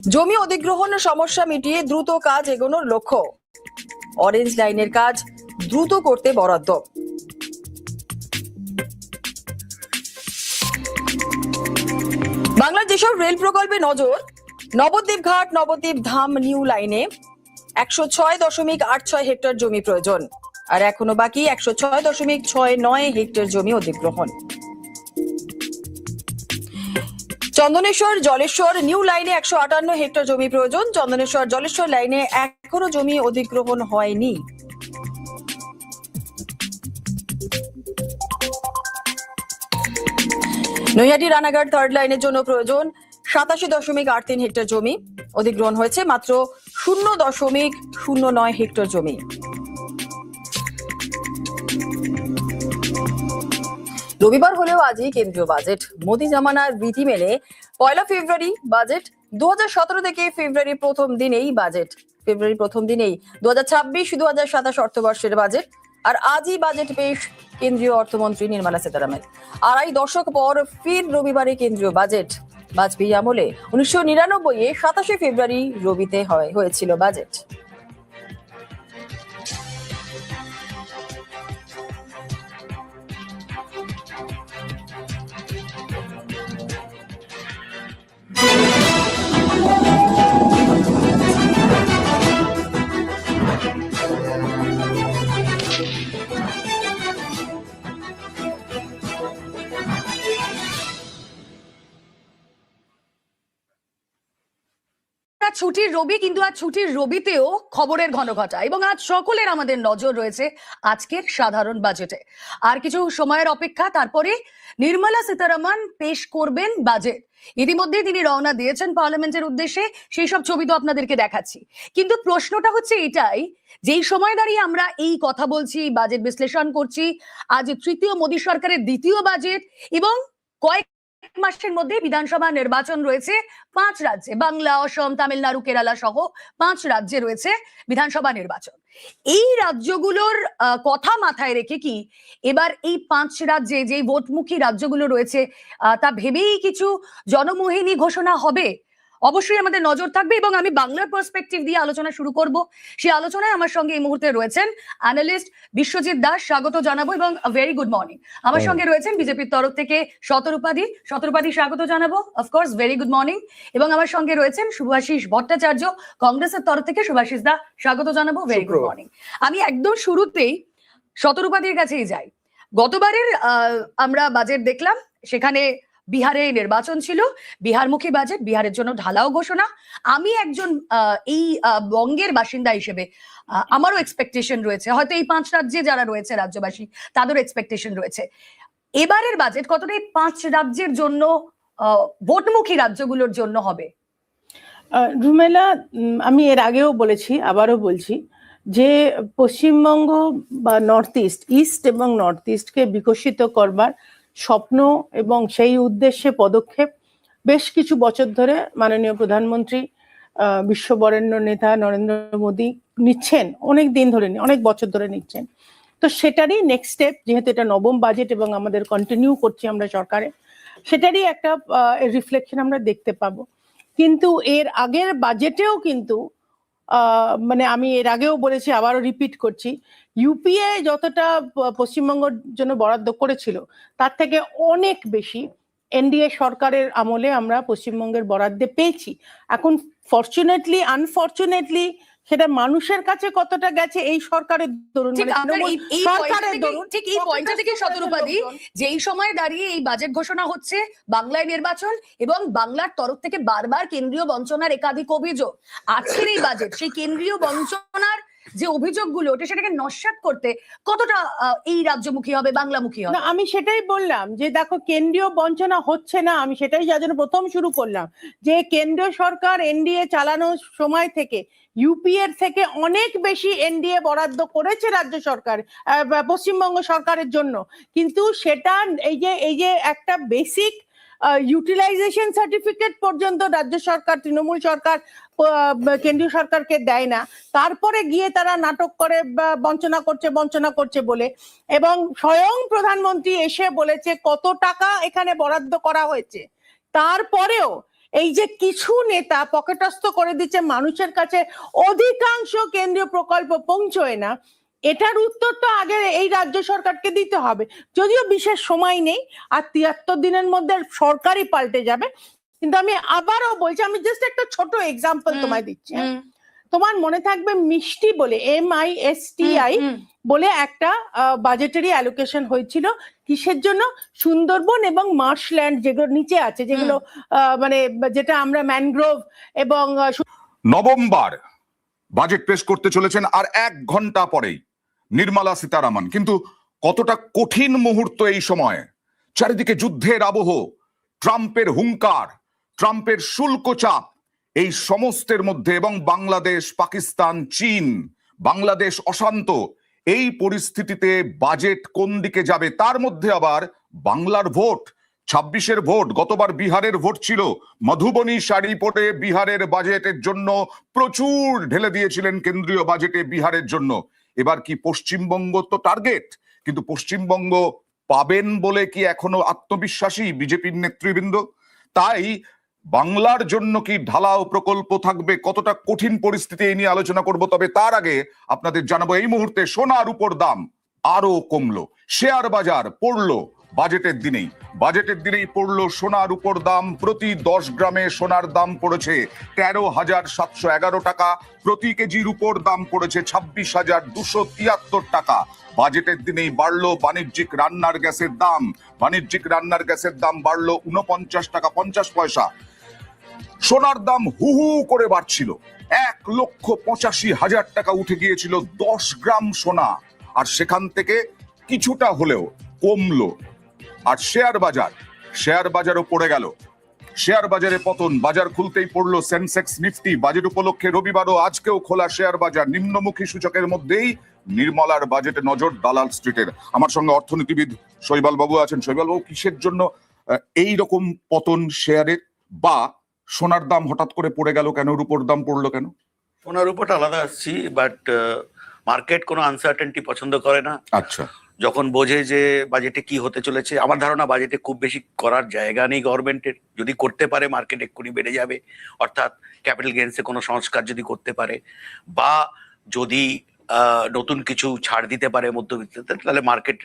জমি অধিগ্রহণ সমস্যা মিটিয়ে দ্রুত কাজ এগোনোর লক্ষ্য। অরেঞ্জ লাইনের কাজ দ্রুত করতে বরাদ্দ। বাংলার যেসব রেল প্রকল্পে নজর, নবদ্বীপ ঘাট নবদ্বীপ ধাম নিউ লাইনে 106.86 হেক্টর জমি প্রয়োজন, আর এখনো বাকি 106.69 হেক্টর জমি অধিগ্রহণ। চন্দনেশ্বর জলেশ্বর নিউ লাইনে 158 হেক্টর জমি প্রয়োজন। চন্দনেশ্বর জলেশ্বর লাইনে এখনো জমি অধিগ্রহণ হয়নি। নৈহাটি রানাঘাট থার্ড লাইনের জন্য প্রয়োজন 87.83 হেক্টর জমি, অধিগ্রহণ হয়েছে মাত্র 0.09 হেক্টর জমি। রবিবার হলেও আজই কেন্দ্রীয় বাজেট। মোদি জামানার রীতি মেনে 1 ফেব্রুয়ারি বাজেট। 2017 থেকে ফেব্রুয়ারি প্রথম দিনেই বাজেট। ফেব্রুয়ারি প্রথম দিনেই 2026-2027 অর্থবর্ষের বাজেট। আর আজই বাজেট পেশ কেন্দ্রীয় অর্থমন্ত্রী নির্মলা সীতারামন। আড়াই দশক পর ফির রবিবারে কেন্দ্রীয় বাজেট। বাজপেয়ী আমলে 1999-এ 27 ফেব্রুয়ারি রবিতে হয়েছিল বাজেট। ছুটির রবি, কিন্তু আজ ছুটির রবিতেও খবরের ঘনঘটা এবং আজ সকলের আমাদের নজর রয়েছে আজকের সাধারণ বাজেটে। আর কিছু সময়ের অপেক্ষা, তারপরে নির্মলা সীতারামন পেশ করবেন বাজেট। ইতিমধ্যে তিনি রওনা দিয়েছেন পার্লামেন্টের উদ্দেশ্যে, সেই সব ছবি তো আপনাদেরকে দেখাচ্ছি। কিন্তু প্রশ্নটা হচ্ছে এটাই, যেই সময় দাঁড়িয়ে আমরা এই কথা বলছি, বাজেট বিশ্লেষণ করছি, আজ তৃতীয় মোদী সরকারের দ্বিতীয় বাজেট এবং কয়েক মাসের মধ্যে বিধানসভা নির্বাচন রয়েছে 5 রাজ্যে, বাংলা, অসম, তামিলনাড়ু, কেরালা সহ 5 রাজ্যে রয়েছে বিধানসভা নির্বাচন। এই রাজ্যগুলোর কথা মাথায় রেখে কি এবার এই 5 রাজ্যে যে ভোটমুখী রাজ্যগুলো রয়েছে তা ভেবেই কিছু জনমোহিনী ঘোষণা হবে? অবশ্যই আমাদের নজর থাকবে এবং আমি বাংলার পার্সপেক্টিভ দিয়ে আলোচনা শুরু করব। সেই আলোচনায় আমার সঙ্গে এই মুহূর্তে রয়েছেন অ্যানালিস্ট বিশ্বজিৎ দাস, স্বাগত জানাবো এবং ভেরি গুড মর্নিং। আমার সঙ্গে রয়েছেন বিজেপির তরফ থেকে শতরূপাধি, স্বাগত জানাবো, অফকোর্স ভেরি গুড মর্নিং। এবং আমার সঙ্গে রয়েছেন শুভাশিস ভট্টাচার্য, কংগ্রেসের তরফ থেকে। শুভাশিস দা, স্বাগত জানাবো, ভেরি গুড মর্নিং। আমি একদম শুরুতেই শতরূপাধির কাছেই যাই। গতবারের আমরা বাজেট দেখলাম, সেখানে বিহারে নির্বাচন ছিল, বিহারমুখী বাজেট, বিহারের জন্য ঢালাও ঘোষণা। আমি একজন এই বঙ্গের বাসিন্দা হিসেবে আমারও এক্সপেকটেশন রয়েছে, হয়তো এই 5 রাজ্যে যারা রয়েছে রাজ্যবাসী তাদেরও এক্সপেকটেশন রয়েছে। এবারের বাজেট কতটা এই 5 রাজ্যের জন্য, ভোটমুখী রাজ্যগুলোর জন্য হবে? রুমেলা, আমি এর আগেও বলেছি, আবারও বলছি যে পশ্চিমবঙ্গ বা নর্থ ইস্ট এবং নর্থ ইস্টকে বিকশিত করবার স্বপ্ন এবং সেই উদ্দেশ্যে পদক্ষেপ বেশ কিছু বছর ধরে মাননীয় প্রধানমন্ত্রী বিশ্ববরেণ্য নেতা নরেন্দ্র মোদী নিচ্ছেন, অনেক দিন ধরে, অনেক বছর ধরে নিচ্ছেন। তো সেটারই নেক্সট স্টেপ, যেহেতু এটা নবম বাজেট এবং আমাদের কন্টিনিউ করছি আমরা সরকারে, সেটারই একটা রিফ্লেকশন আমরা দেখতে পাবো। কিন্তু এর আগের বাজেটেও কিন্তু মানে আমি এর আগেও বলেছি, আবারও রিপিট করছি, ইউপিএ যতটা পশ্চিমবঙ্গের জন্য বরাদ্দ করেছিল তার থেকে অনেক বেশি এনডিএ সরকারের আমলে আমরা পশ্চিমবঙ্গের বরাদ্দে পেয়েছি। এখন ফরচুনেটলি আনফরচুনেটলি সেটা মানুষের কাছে কতটা গেছে এই সরকারের দরুন, ঠিক এই পয়েন্টটা থেকে শতরূপাধি, যেই সময় দাঁড়িয়ে এই বাজেট ঘোষণা হচ্ছে, বাংলায় নির্বাচন এবং বাংলার তরফ থেকে বারবার কেন্দ্রীয় বঞ্চনার একাধিক অভিযোগ। আজকের এই বাজেট সেই কেন্দ্রীয় বঞ্চনার যে অভিযোগগুলো, ওটা সেটাকে নস্যাৎ করতে কতটা এই রাজ্যমুখী হবে, বাংলামুখী হবে? আমি সেটাই বললাম যে দেখো, কেন্দ্রীয় বঞ্চনা হচ্ছে না। আমি সেটাই যার জন্য প্রথম শুরু করলাম যে কেন্দ্রীয় সরকার এনডিএ চালানোর সময় থেকে ইউপিএর থেকে অনেক বেশি এনডিএ বরাদ্দ করেছে রাজ্য সরকার, পশ্চিমবঙ্গ সরকারের জন্য। কিন্তু সেটা এই যে একটা বেসিক ইউটিলাইজেশন সার্টিফিকেট পর্যন্ত রাজ্য সরকার, তৃণমূল সরকার কেন্দ্রীয় সরকারকে দেয় না। তারপরে গিয়ে তারা নাটক করে বঞ্চনা করছে বলে, এবং স্বয়ং প্রধানমন্ত্রী এসে বলেছে কত টাকা এখানে বরাদ্দ করা হয়েছে। তারপরেও এই যে কিছু নেতা পকেটস্থ করে দিচ্ছে মানুষের কাছে, অধিকাংশ কেন্দ্রীয় প্রকল্প পৌঁছয় না, এটার উত্তর তো আগে এই রাজ্য সরকারকে দিতে হবে। যদিও বিশেষ সময় নেই, আর 73 দিনের মধ্যে সরকারই পাল্টে যাবে। কিন্তু আমি আবারও বলছি, আমি জাস্ট একটা ছোট এক্সাম্পল তোমায় দিচ্ছি। তোমার মনে থাকবে মিষ্টি বলে, MISTI বলে একটা বাজেটারি অ্যালোকেশন হয়েছিল। কিসের জন্য? সুন্দরবন এবং মার্শল্যান্ড যেগুলো নিচে আছে, যেগুলো মানে যেটা আমরা ম্যানগ্রোভ এবং নভেম্বর বাজেট পেশ করতে চলেছেন আর 1 ঘন্টা পরেই নির্মলা সীতারামন। কিন্তু কতটা কঠিন মুহূর্ত এই সময়, চারিদিকে যুদ্ধের আবহ, ট্রাম্পের হুঙ্কার, ট্রাম্পের শুল্ক চাপ, এই সমস্তের মধ্যে এবং বাংলাদেশ, পাকিস্তান, চীন, বাংলাদেশ অশান্ত, এই পরিস্থিতিতে বাজেট কোন দিকে যাবে? তার মধ্যে আবার বাংলার ভোট, 26-এর ভোট, গতবার বিহারের ভোট ছিল। মধুবনী শাড়ি পরে বিহারের বাজেটের জন্য প্রচুর ঢেলে দিয়েছিলেন কেন্দ্রীয় বাজেটে বিহারের জন্য। এবার কি পশ্চিমবঙ্গ তো টার্গেট, কিন্তু পশ্চিমবঙ্গ পাবেন বলে কি এখনো আত্মবিশ্বাসী বিজেপির নেতৃবৃন্দ? তাই বাংলার জন্য কি ঢালাও প্রকল্প থাকবে, কতটা কঠিন পরিস্থিতি, এই নিয়ে আলোচনা করব। তবে তার আগে আপনাদের জানাবো, এই মুহূর্তে সোনার উপর দাম আরো কমলো, শেয়ার বাজার পড়লো বাজেটের দিনেই পড়লো সোনার উপর দাম। প্রতি 10 গ্রামে সোনার দাম পড়েছে 13,711 টাকা, প্রতি কেজির উপর দাম পড়েছে 26,273 টাকা। বাজেটের দিনেই বাড়লো বাণিজ্যিক রান্নার গ্যাসের দাম বাড়লো 49 টাকা 50 পয়সা। সোনার দাম হু হু করে বাড়ছিল, 1,85,000 টাকা উঠে গিয়েছিল 10 গ্রাম সোনা, আর সেখান থেকে কিছুটা হলেও কমলো। আর শেয়ার বাজারও পড়ে গেল, শেয়ার বাজারে পতন, বাজার খুলতেই পড়লো সেন্সেক্স নিফটি। বাজেট উপলক্ষে রবিবারও আজকেও খোলা শেয়ার বাজার, নিম্নমুখী সূচকের মধ্যেই নির্মলার বাজেটে নজর দালাল স্ট্রিটের। আমার সঙ্গে অর্থনীতিবিদ শৈবাল বাবু আছেন। শৈবাল বাবু, কিসের জন্য এই রকম পতন শেয়ারের, বা সোনার দাম হঠাৎ করে পড়ে গেল কেন, রূপোর দাম পড়লো কেন? সোনার উপরটা আলাদা আসছি, বাট মার্কেট কোনো আনসার্টেনটি পছন্দ করে না। আচ্ছা, যখন বোঝে যে বাজেটে কি হতে চলেছে, আমার ধারণা বাজেটে খুব বেশি করার জায়গা নেই গভর্নমেন্টের। যদি করতে পারে মার্কেট এক্ষুনি বেড়ে যাবে, অর্থাৎ ক্যাপিটাল গেইনসে কোনো সংস্কার যদি করতে পারে, বা যদি নতুন কিছু ছাড় দিতে পারে মধ্যবিত্তদের, তাহলে মার্কেট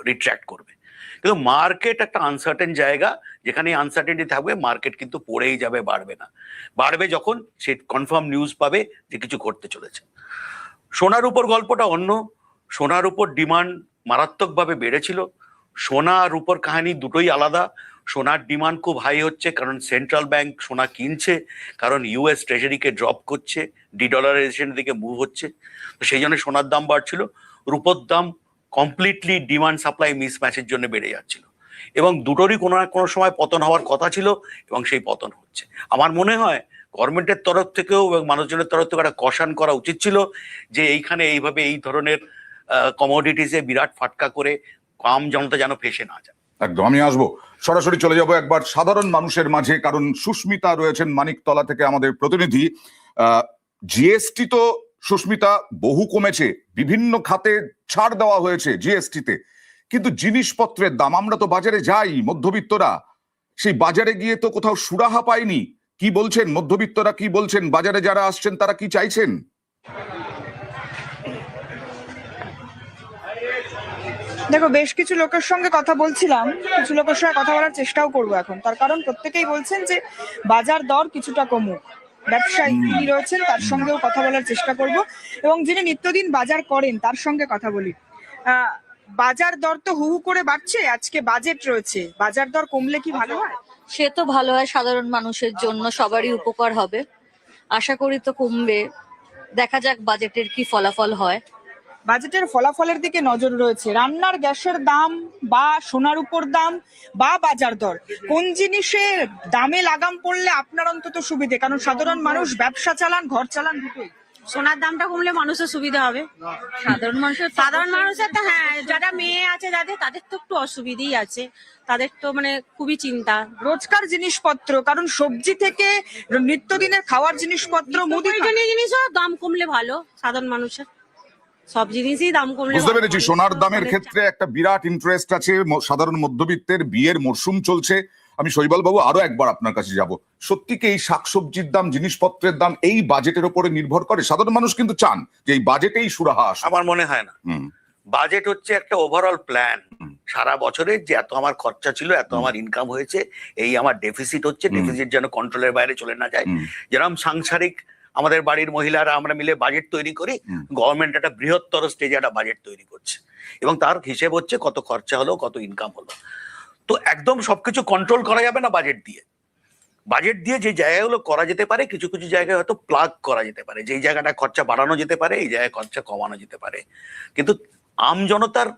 রিট্র্যাক্ট করবে। কিন্তু মার্কেট একটা আনসার্টেন জায়গা, যেখানে আনসার্টেনটি থাকবে মার্কেট কিন্তু পড়েই যাবে, বাড়বে না। বাড়বে যখন সে কনফার্ম নিউজ পাবে যে কিছু করতে চলেছে। সোনার উপর গল্পটা অন্য। সোনার উপর ডিমান্ড মারাত্মকভাবে বেড়েছিল। সোনা আর উপর কাহিনী দুটোই আলাদা। সোনার ডিমান্ড খুব হাই হচ্ছে কারণ সেন্ট্রাল ব্যাংক সোনা কিনছে, কারণ US ট্রেজারিকে ড্রপ করছে, ডিডলারাইজেশনের দিকে মুভ হচ্ছে, তো সেই জন্য সোনার দাম বাড়ছিল। রূপোর দাম কমপ্লিটলি ডিমান্ড সাপ্লাই মিসম্যাচের জন্য বেড়ে যাচ্ছিল, এবং দুটোরই কোনো না কোনো সময় পতন হওয়ার কথা ছিল, এবং সেই পতন হচ্ছে। আমার মনে হয় গভর্নমেন্টের তরফ থেকেও এবং মানুষজনের তরফ থেকে একটা কশন করা উচিত ছিল, যে এইখানে এইভাবে এই ধরনের কমোডিটিসে বিরাট ফাটকা করে আম জনতা যেন ফেসে না যায়। একদম। আমি আসবো, সরাসরি চলে যাব একবার সাধারণ মানুষের মাঝে, কারণ সুস্মিতা রয়েছেন মানিকতলা থেকে আমাদের প্রতিনিধি। জিএসটি তো সুস্মিতা বহু কমেছে, বিভিন্ন খাতে ছাড় দেওয়া হয়েছে জিএসটিতে, কিন্তু জিনিসপত্রের দাম, আমরা তো বাজারে যাই মধ্যবিত্তরা, সেই বাজারে গিয়ে তো কোথাও সুরাহা পাইনি। কি বলছেন মধ্যবিত্তরা, কি বলছেন বাজারে যারা আসছেন, তারা কি চাইছেন? দেখো, বেশ কিছু লোকের সঙ্গে কথা বলছিলাম, কিছু লোকের সঙ্গে কথা বলার চেষ্টাও করবো এখন, তার কারণ প্রত্যেকেই বলছেন যে বাজার দর কিছুটা কমুক। ব্যবসায়ী যিনি রয়েছেন তার সঙ্গেও কথা বলার চেষ্টা করব, এবং যিনি নিত্যদিন বাজার করেন তার সঙ্গে কথা বলি। বাজার দর তো হু হু করে বাড়ছে, আজকে বাজেট রয়েছে, বাজার দর কমলে কি ভালো হয়? সে তো ভালো হয়, সাধারণ মানুষের জন্য সবারই উপকার হবে। আশা করি তো কমবে, দেখা যাক বাজেটের কি ফলাফল হয়। বাজেটের ফলাফলের দিকে নজর রয়েছে। রান্নার গ্যাসের দাম বা সোনার উপর দাম বা বাজার দর, কোন জিনিসের দামে লাগাম পড়লে আপনার অন্তত সুবিধে? কারণ সাধারণ মানুষ ব্যবসা চালান, ঘর চালান, দুটোই। সোনার দামটা কমলে মানুষের সুবিধা হবে। সাধারণ মানুষের তো, হ্যাঁ, যারা মেয়ে আছে যাদের, তাদের তো একটু অসুবিধেই আছে, তাদের তো মানে খুবই চিন্তা। রোজকার জিনিসপত্র, কারণ সবজি থেকে নিত্যদিনের খাওয়ার জিনিসপত্র, মুদি জিনিসও দাম কমলে ভালো। সাধারণ মানুষের সব জিনিসই দাম কমলে বুঝতে পেরেছি। সোনার দামের ক্ষেত্রে একটা বিরাট ইন্টারেস্ট আছে সাধারণ মধ্যবিত্তের। বিয়ের মরশুম চলছে, আমি শৈবাল বাবু আরো একবার আপনার কাছে যাব, সত্যি কি এই শাকসবজির দাম, জিনিসপত্রের দাম এই বাজেটের উপরে নির্ভর করে? সাধারণ মানুষ কিন্তু চান যে এই বাজেটেই সুরাহা আসুক। আমার মনে হয় না। বাজেট হচ্ছে একটা ওভারঅল প্ল্যান। সারা বছরের যে এত আমার খরচা ছিল, এত আমার ইনকাম হয়েছে, এই আমার ডেফিসিট হচ্ছে, ডেফিসিট যেন কন্ট্রোলের বাইরে চলে না যায়। যেরকম সাংসারিক আমাদের বাড়ির মহিলারা আমরা মিলে বাজেট তৈরি করি, গভর্নমেন্ট একটা বৃহত্তর স্টেজে একটা বাজেট তৈরি করছে এবং তার হিসেব হচ্ছে কত খরচা হলো, কত ইনকাম হলো। তো একদম সবকিছু কন্ট্রোল করা যাবে না বাজেট দিয়ে। বাজেট দিয়ে যে জায়গাগুলো করা যেতে পারে, কিছু কিছু জায়গায় হয়তো প্লাগ করা যেতে পারে, যেই জায়গাটা খরচা বাড়ানো যেতে পারে এই জায়গায় খরচা কমানো যেতে পারে। কিন্তু আম জনতার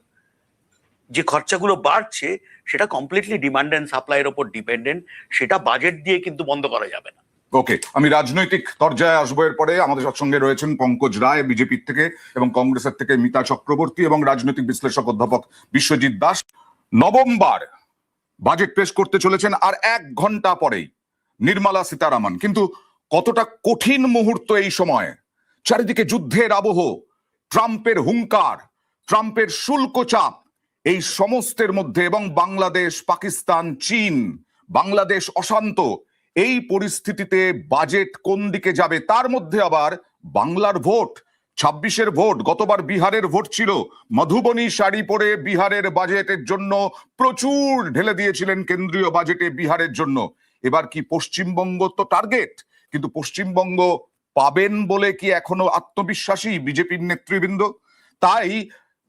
যে খরচাগুলো বাড়ছে সেটা কমপ্লিটলি ডিমান্ড এন্ড সাপ্লাইয়ের উপর ডিপেন্ডেন্ট, সেটা বাজেট দিয়ে কিন্তু বন্ধ করা যাবে না। ওকে, আমি রাজনৈতিক পর্যায়ে আসবো। এর পরে আমাদের সঙ্গে রয়েছেন পঙ্কজ রায় বিজেপির থেকে এবং কংগ্রেসের থেকে মিতা চক্রবর্তী এবং রাজনৈতিক বিশ্লেষক অধ্যাপক বিশ্বজিৎ দাস। নভেম্বর বাজেট পেশ করতে চলেছেন আর 1 ঘন্টা পরেই নির্মলা সীতারামন। কিন্তু কতটা কঠিন মুহূর্ত এই সময়, চারিদিকে যুদ্ধের আবহ, ট্রাম্পের হুঙ্কার, ট্রাম্পের শুল্ক চাপ, এই সমস্তের মধ্যে এবং বাংলাদেশ, পাকিস্তান, চীন, বাংলাদেশ অশান্ত, এই পরিস্থিতিতে বাজেট কোন দিকে যাবে? তার মধ্যে আবার বাংলার ভোট, 26-এর ভোট, গতবার বিহারের ভোট ছিল। মধুবনী শাড়ি পরে বিহারের বাজেটের জন্য প্রচুর ঢেলে দিয়েছিলেন কেন্দ্রীয় বাজেটে বিহারের জন্য। এবার কি পশ্চিমবঙ্গ তো টার্গেট, কিন্তু পশ্চিমবঙ্গ পাবেন বলে কি এখনো আত্মবিশ্বাসী বিজেপির নেতৃবৃন্দ? তাই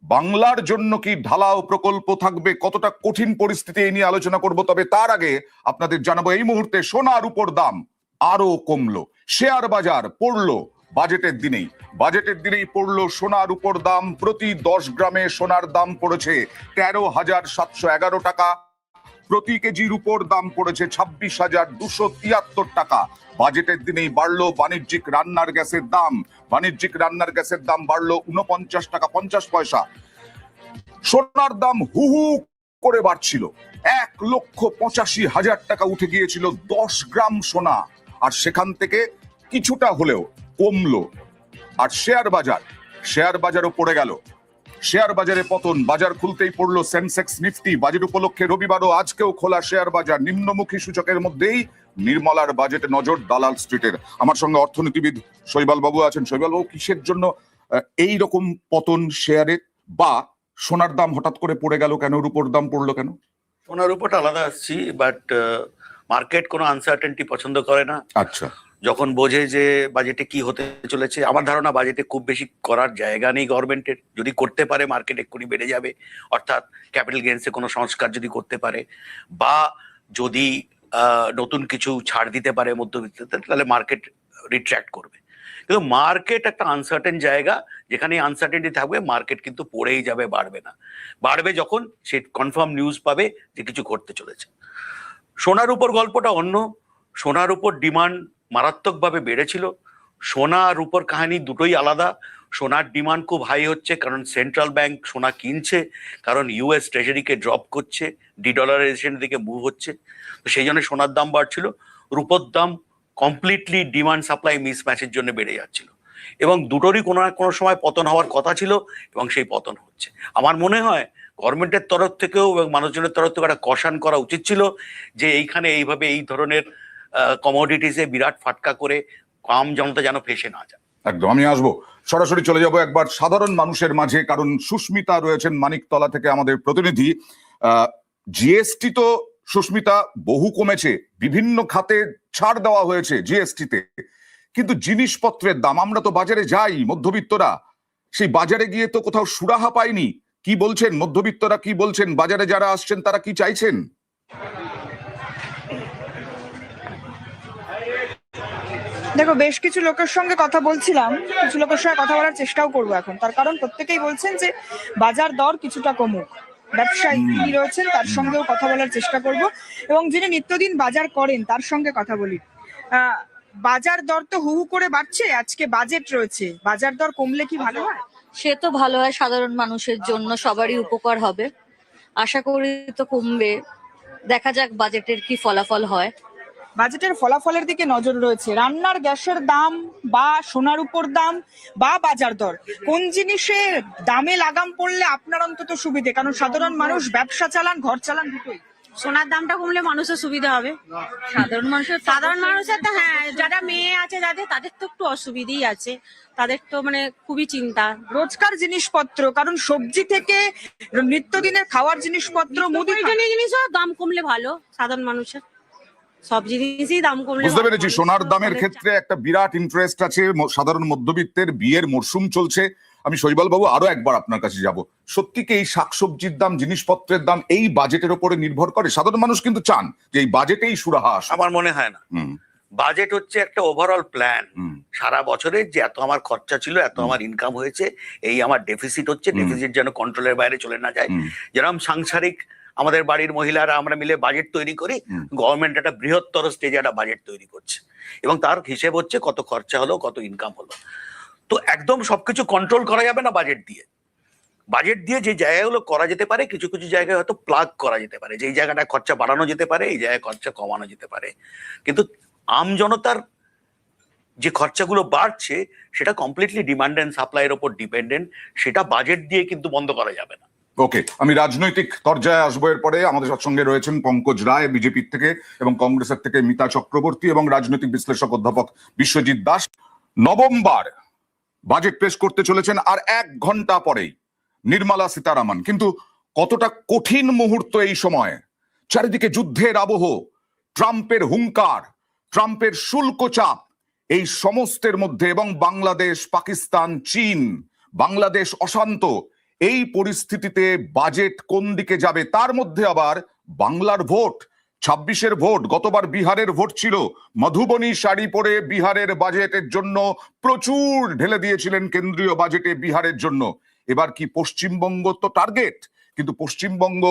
বাংলার জন্য কি ঢালাও প্রকল্প থাকবে, কতটা কঠিন পরিস্থিতি এই নিয়ে আলোচনা করব। তবে তার আগে আপনাদের জানাবো এই মুহূর্তে সোনার উপর দাম আরো কমলো, শেয়ার বাজার পড়লো বাজেটের দিনেই পড়লো সোনার উপর দাম। প্রতি 10 গ্রামে সোনার দাম পড়েছে 13,711 টাকা, প্রতি কেজির উপর দাম পড়েছে 26,273 টাকা। বাজেটের দিনেই বাড়লো বাণিজ্যিক রান্নার গ্যাসের দাম বাড়লো 49 টাকা 50 পয়সা। সোনার দাম হু হু করে বাড়ছিল, 1,85,000 টাকা উঠে গিয়েছিল 10 গ্রাম সোনা, আর সেখান থেকে কিছুটা হলেও কমলো। আর শেয়ার বাজারও পড়ে গেল, শেয়ার বাজারে পতন। বাজার খুলতেই পড়লো সেন্সেক্স নিফটি। বাজেট উপলক্ষে রবিবারও আজকেও খোলা শেয়ার বাজার, নিম্নমুখী সূচকের মধ্যেই নির্মলার বাজেটে নজর দালাল স্ট্রিটের। আমার সঙ্গে অর্থনীতিবিদ শৈবাল বাবু আছেন। শৈবাল বাবু, কিসের জন্য এই রকম পতন শেয়ারে, বা সোনার দাম হঠাৎ করে পড়ে গেল কেন, রূপোর দাম পড়লো কেন? সোনার উপরটা আলাদা আসছি, বাট মার্কেট কোনো আনসার্টেনটি পছন্দ করে না। আচ্ছা, যখন বোঝে যে বাজেটে কি হতে চলেছে, আমার ধারণা বাজেটে খুব বেশি করার জায়গা নেই গভর্নমেন্টের। যদি করতে পারে মার্কেট এক্ষুনি বেড়ে যাবে, অর্থাৎ ক্যাপিটাল গেইনসে কোনো সংস্কার যদি করতে পারে বা যদি নতুন কিছু ছাড় দিতে পারে মধ্যবিত্তদের, তাহলে মার্কেট রিট্র্যাক্ট করবে। কিন্তু মার্কেট একটা আনসার্টেন জায়গা, যেখানে আনসার্টেনটি থাকবে মার্কেট কিন্তু পড়েই যাবে, বাড়বে না। বাড়বে যখন সে কনফার্ম নিউজ পাবে যে কিছু ঘটতে চলেছে। সোনার উপর গল্পটা অন্য। সোনার উপর ডিমান্ড মারাত্মকভাবে বেড়েছিল। সোনার উপর কাহিনী দুটোই আলাদা। সোনার ডিমান্ড খুব হাই হচ্ছে কারণ সেন্ট্রাল ব্যাংক সোনা কিনছে, কারণ ইউএস ট্রেজারিকে ড্রপ করছে, ডিডলারাইজেশনের দিকে মুভ হচ্ছে, তো সেই জন্য সোনার দাম বাড়ছিল। রূপোর দাম কমপ্লিটলি ডিমান্ড সাপ্লাই মিসম্যাচের জন্য বেড়ে যাচ্ছিল এবং দুটোরই কোনো না কোনো সময় পতন হওয়ার কথা ছিল এবং সেই পতন হচ্ছে। আমার মনে হয় গভর্নমেন্টের তরফ থেকেও এবং মানুষজনের তরফ থেকেও একটা কষান করা উচিত ছিল যে এইখানে এইভাবে এই ধরনের কমোডিটিসে বিরাট ফাটকা করে আম জনতা যেন ফেসে না যায়। একদম। আমি আসবো, সরাসরি চলে যাব একবার সাধারণ মানুষের মাঝে, কারণ সুস্মিতা রয়েছেন মানিকতলা থেকে আমাদের প্রতিনিধি। জিএসটি তো সুস্মিতা বহু কমেছে, বিভিন্ন খাতে ছাড় দেওয়া হয়েছে জিএসটিতে, কিন্তু জিনিসপত্রের দাম, আমরা তো বাজারে যাই মধ্যবিত্তরা, সেই বাজারে গিয়ে তো কোথাও সুরাহা পাইনি। কি বলছেন মধ্যবিত্তরা, কি বলছেন বাজারে যারা আসছেন, তারা কি চাইছেন? দেখো, বেশ কিছু লোকের সঙ্গে কথা বলছিলাম, কিছু লোকের সঙ্গে কথা বলার চেষ্টাও করবো এখন, তার কারণ প্রত্যেকেই বলছেন যে বাজার দর কিছুটা কমুক। ব্যবসায়ী যিনি রয়েছেন তার সঙ্গেও কথা বলার চেষ্টা করব এবং যিনি নিত্যদিন বাজার করেন তার সঙ্গে কথা বলি। বাজার দর তো হু হু করে বাড়ছে, আজকে বাজেট রয়েছে, বাজার দর কমলে কি ভালো হয়? সে তো ভালো হয়, সাধারণ মানুষের জন্য সবারই উপকার হবে। আশা করি তো কমবে, দেখা যাক বাজেটের কি ফলাফল হয়। বাজেটের ফলাফলের দিকে নজর রয়েছে। রান্নার গ্যাসের দাম বা সোনার উপর দাম বা বাজার দর, কোন জিনিসের দামে লাগাম পড়লে আপনার অন্তত সুবিধে? কারণ সাধারণ মানুষ ব্যবসা চালান, ঘর চালান, দুটোই। সোনার দামটা কমলে মানুষের সুবিধা হবে। সাধারণ মানুষের তো হ্যাঁ, যারা মেয়ে আছে তাদের তো একটু অসুবিধেই আছে, তাদের তো মানে খুবই চিন্তা। রোজকার জিনিসপত্র, কারণ সবজি থেকে নিত্যদিনের খাওয়ার জিনিসপত্র, মুদি প্রয়োজনীয় জিনিসও দাম কমলে ভালো, সাধারণ মানুষের সব জিনিসই দাম কমলে বুঝতে ভালো। পেরেছি। সোনার দামের ক্ষেত্রে একটা বিরাট ইন্টারেস্ট আছে সাধারণ মধ্যবিত্তের, বিয়ের মরশুম চলছে। আমি শৈবাল বাবু আরো একবার আপনার কাছে যাব। সত্যি কি এই শাকসবজির দাম, জিনিসপত্রের দাম এই বাজেটের উপরে নির্ভর করে? সাধারণ মানুষ কিন্তু চান যে এই বাজেটেই সুরাহা আসুক। আমার মনে হয় না। হুম, বাজেট হচ্ছে একটা ওভারঅল প্ল্যান। হুম। সারা বছরের যে এত আমার খরচা ছিল, এত আমার ইনকাম হয়েছে, এই আমার ডেফিসিট হচ্ছে, ডেফিসিট যেন কন্ট্রোলের বাইরে চলে না যায়। যেরকম সাংসারিক আমাদের বাড়ির মহিলারা আমরা মিলে বাজেট তৈরি করি, গভর্নমেন্ট একটা বৃহত্তর স্টেজে একটা বাজেট তৈরি করছে এবং তার হিসেব হচ্ছে কত খরচা হলো, কত ইনকাম হলো। তো একদম সবকিছু কন্ট্রোল করা যাবে না বাজেট দিয়ে। বাজেট দিয়ে যে জায়গাগুলো করা যেতে পারে, কিছু কিছু জায়গায় হয়তো প্লাগ করা যেতে পারে, যেই জায়গাটা খরচা বাড়ানো যেতে পারে, এই জায়গায় খরচা কমানো যেতে পারে। কিন্তু আম জনতার যে খরচাগুলো বাড়ছে সেটা কমপ্লিটলি ডিমান্ড এন্ড সাপ্লাইয়ের উপর ডিপেন্ডেন্ট, সেটা বাজেট দিয়ে কিন্তু বন্ধ করা যাবে না। ওকে, আমি রাজনৈতিক পর্যায়ে আসবো। এরপরে আমাদের সঙ্গে রয়েছেন পঙ্কজ রায় বিজেপির থেকে এবং কংগ্রেসের থেকে মিতা চক্রবর্তী এবং রাজনৈতিক বিশ্লেষক অধ্যাপক বিশ্বজিৎ দাস। নভেম্বর বাজেট পেশ করতে চলেছেন আর 1 ঘন্টা পরেই নির্মলা সীতারামন। কিন্তু কতটা কঠিন মুহূর্ত এই সময়, চারিদিকে যুদ্ধের আবহ, ট্রাম্পের হুঙ্কার, ট্রাম্পের শুল্ক চাপ, এই সমস্তের মধ্যে এবং বাংলাদেশ, পাকিস্তান, চীন, বাংলাদেশ অশান্ত, এই পরিস্থিতিতে বাজেট কোন দিকে যাবে? তার মধ্যে আবার বাংলার ভোট, 26-এর ভোট, গতবার বিহারের ভোট ছিল। মধুবনী শাড়ি পরে বিহারের বাজেটের জন্য প্রচুর ঢেলে দিয়েছিলেন কেন্দ্রীয় বাজেটে বিহারের জন্য। এবার কি পশ্চিমবঙ্গ তো টার্গেট, কিন্তু পশ্চিমবঙ্গ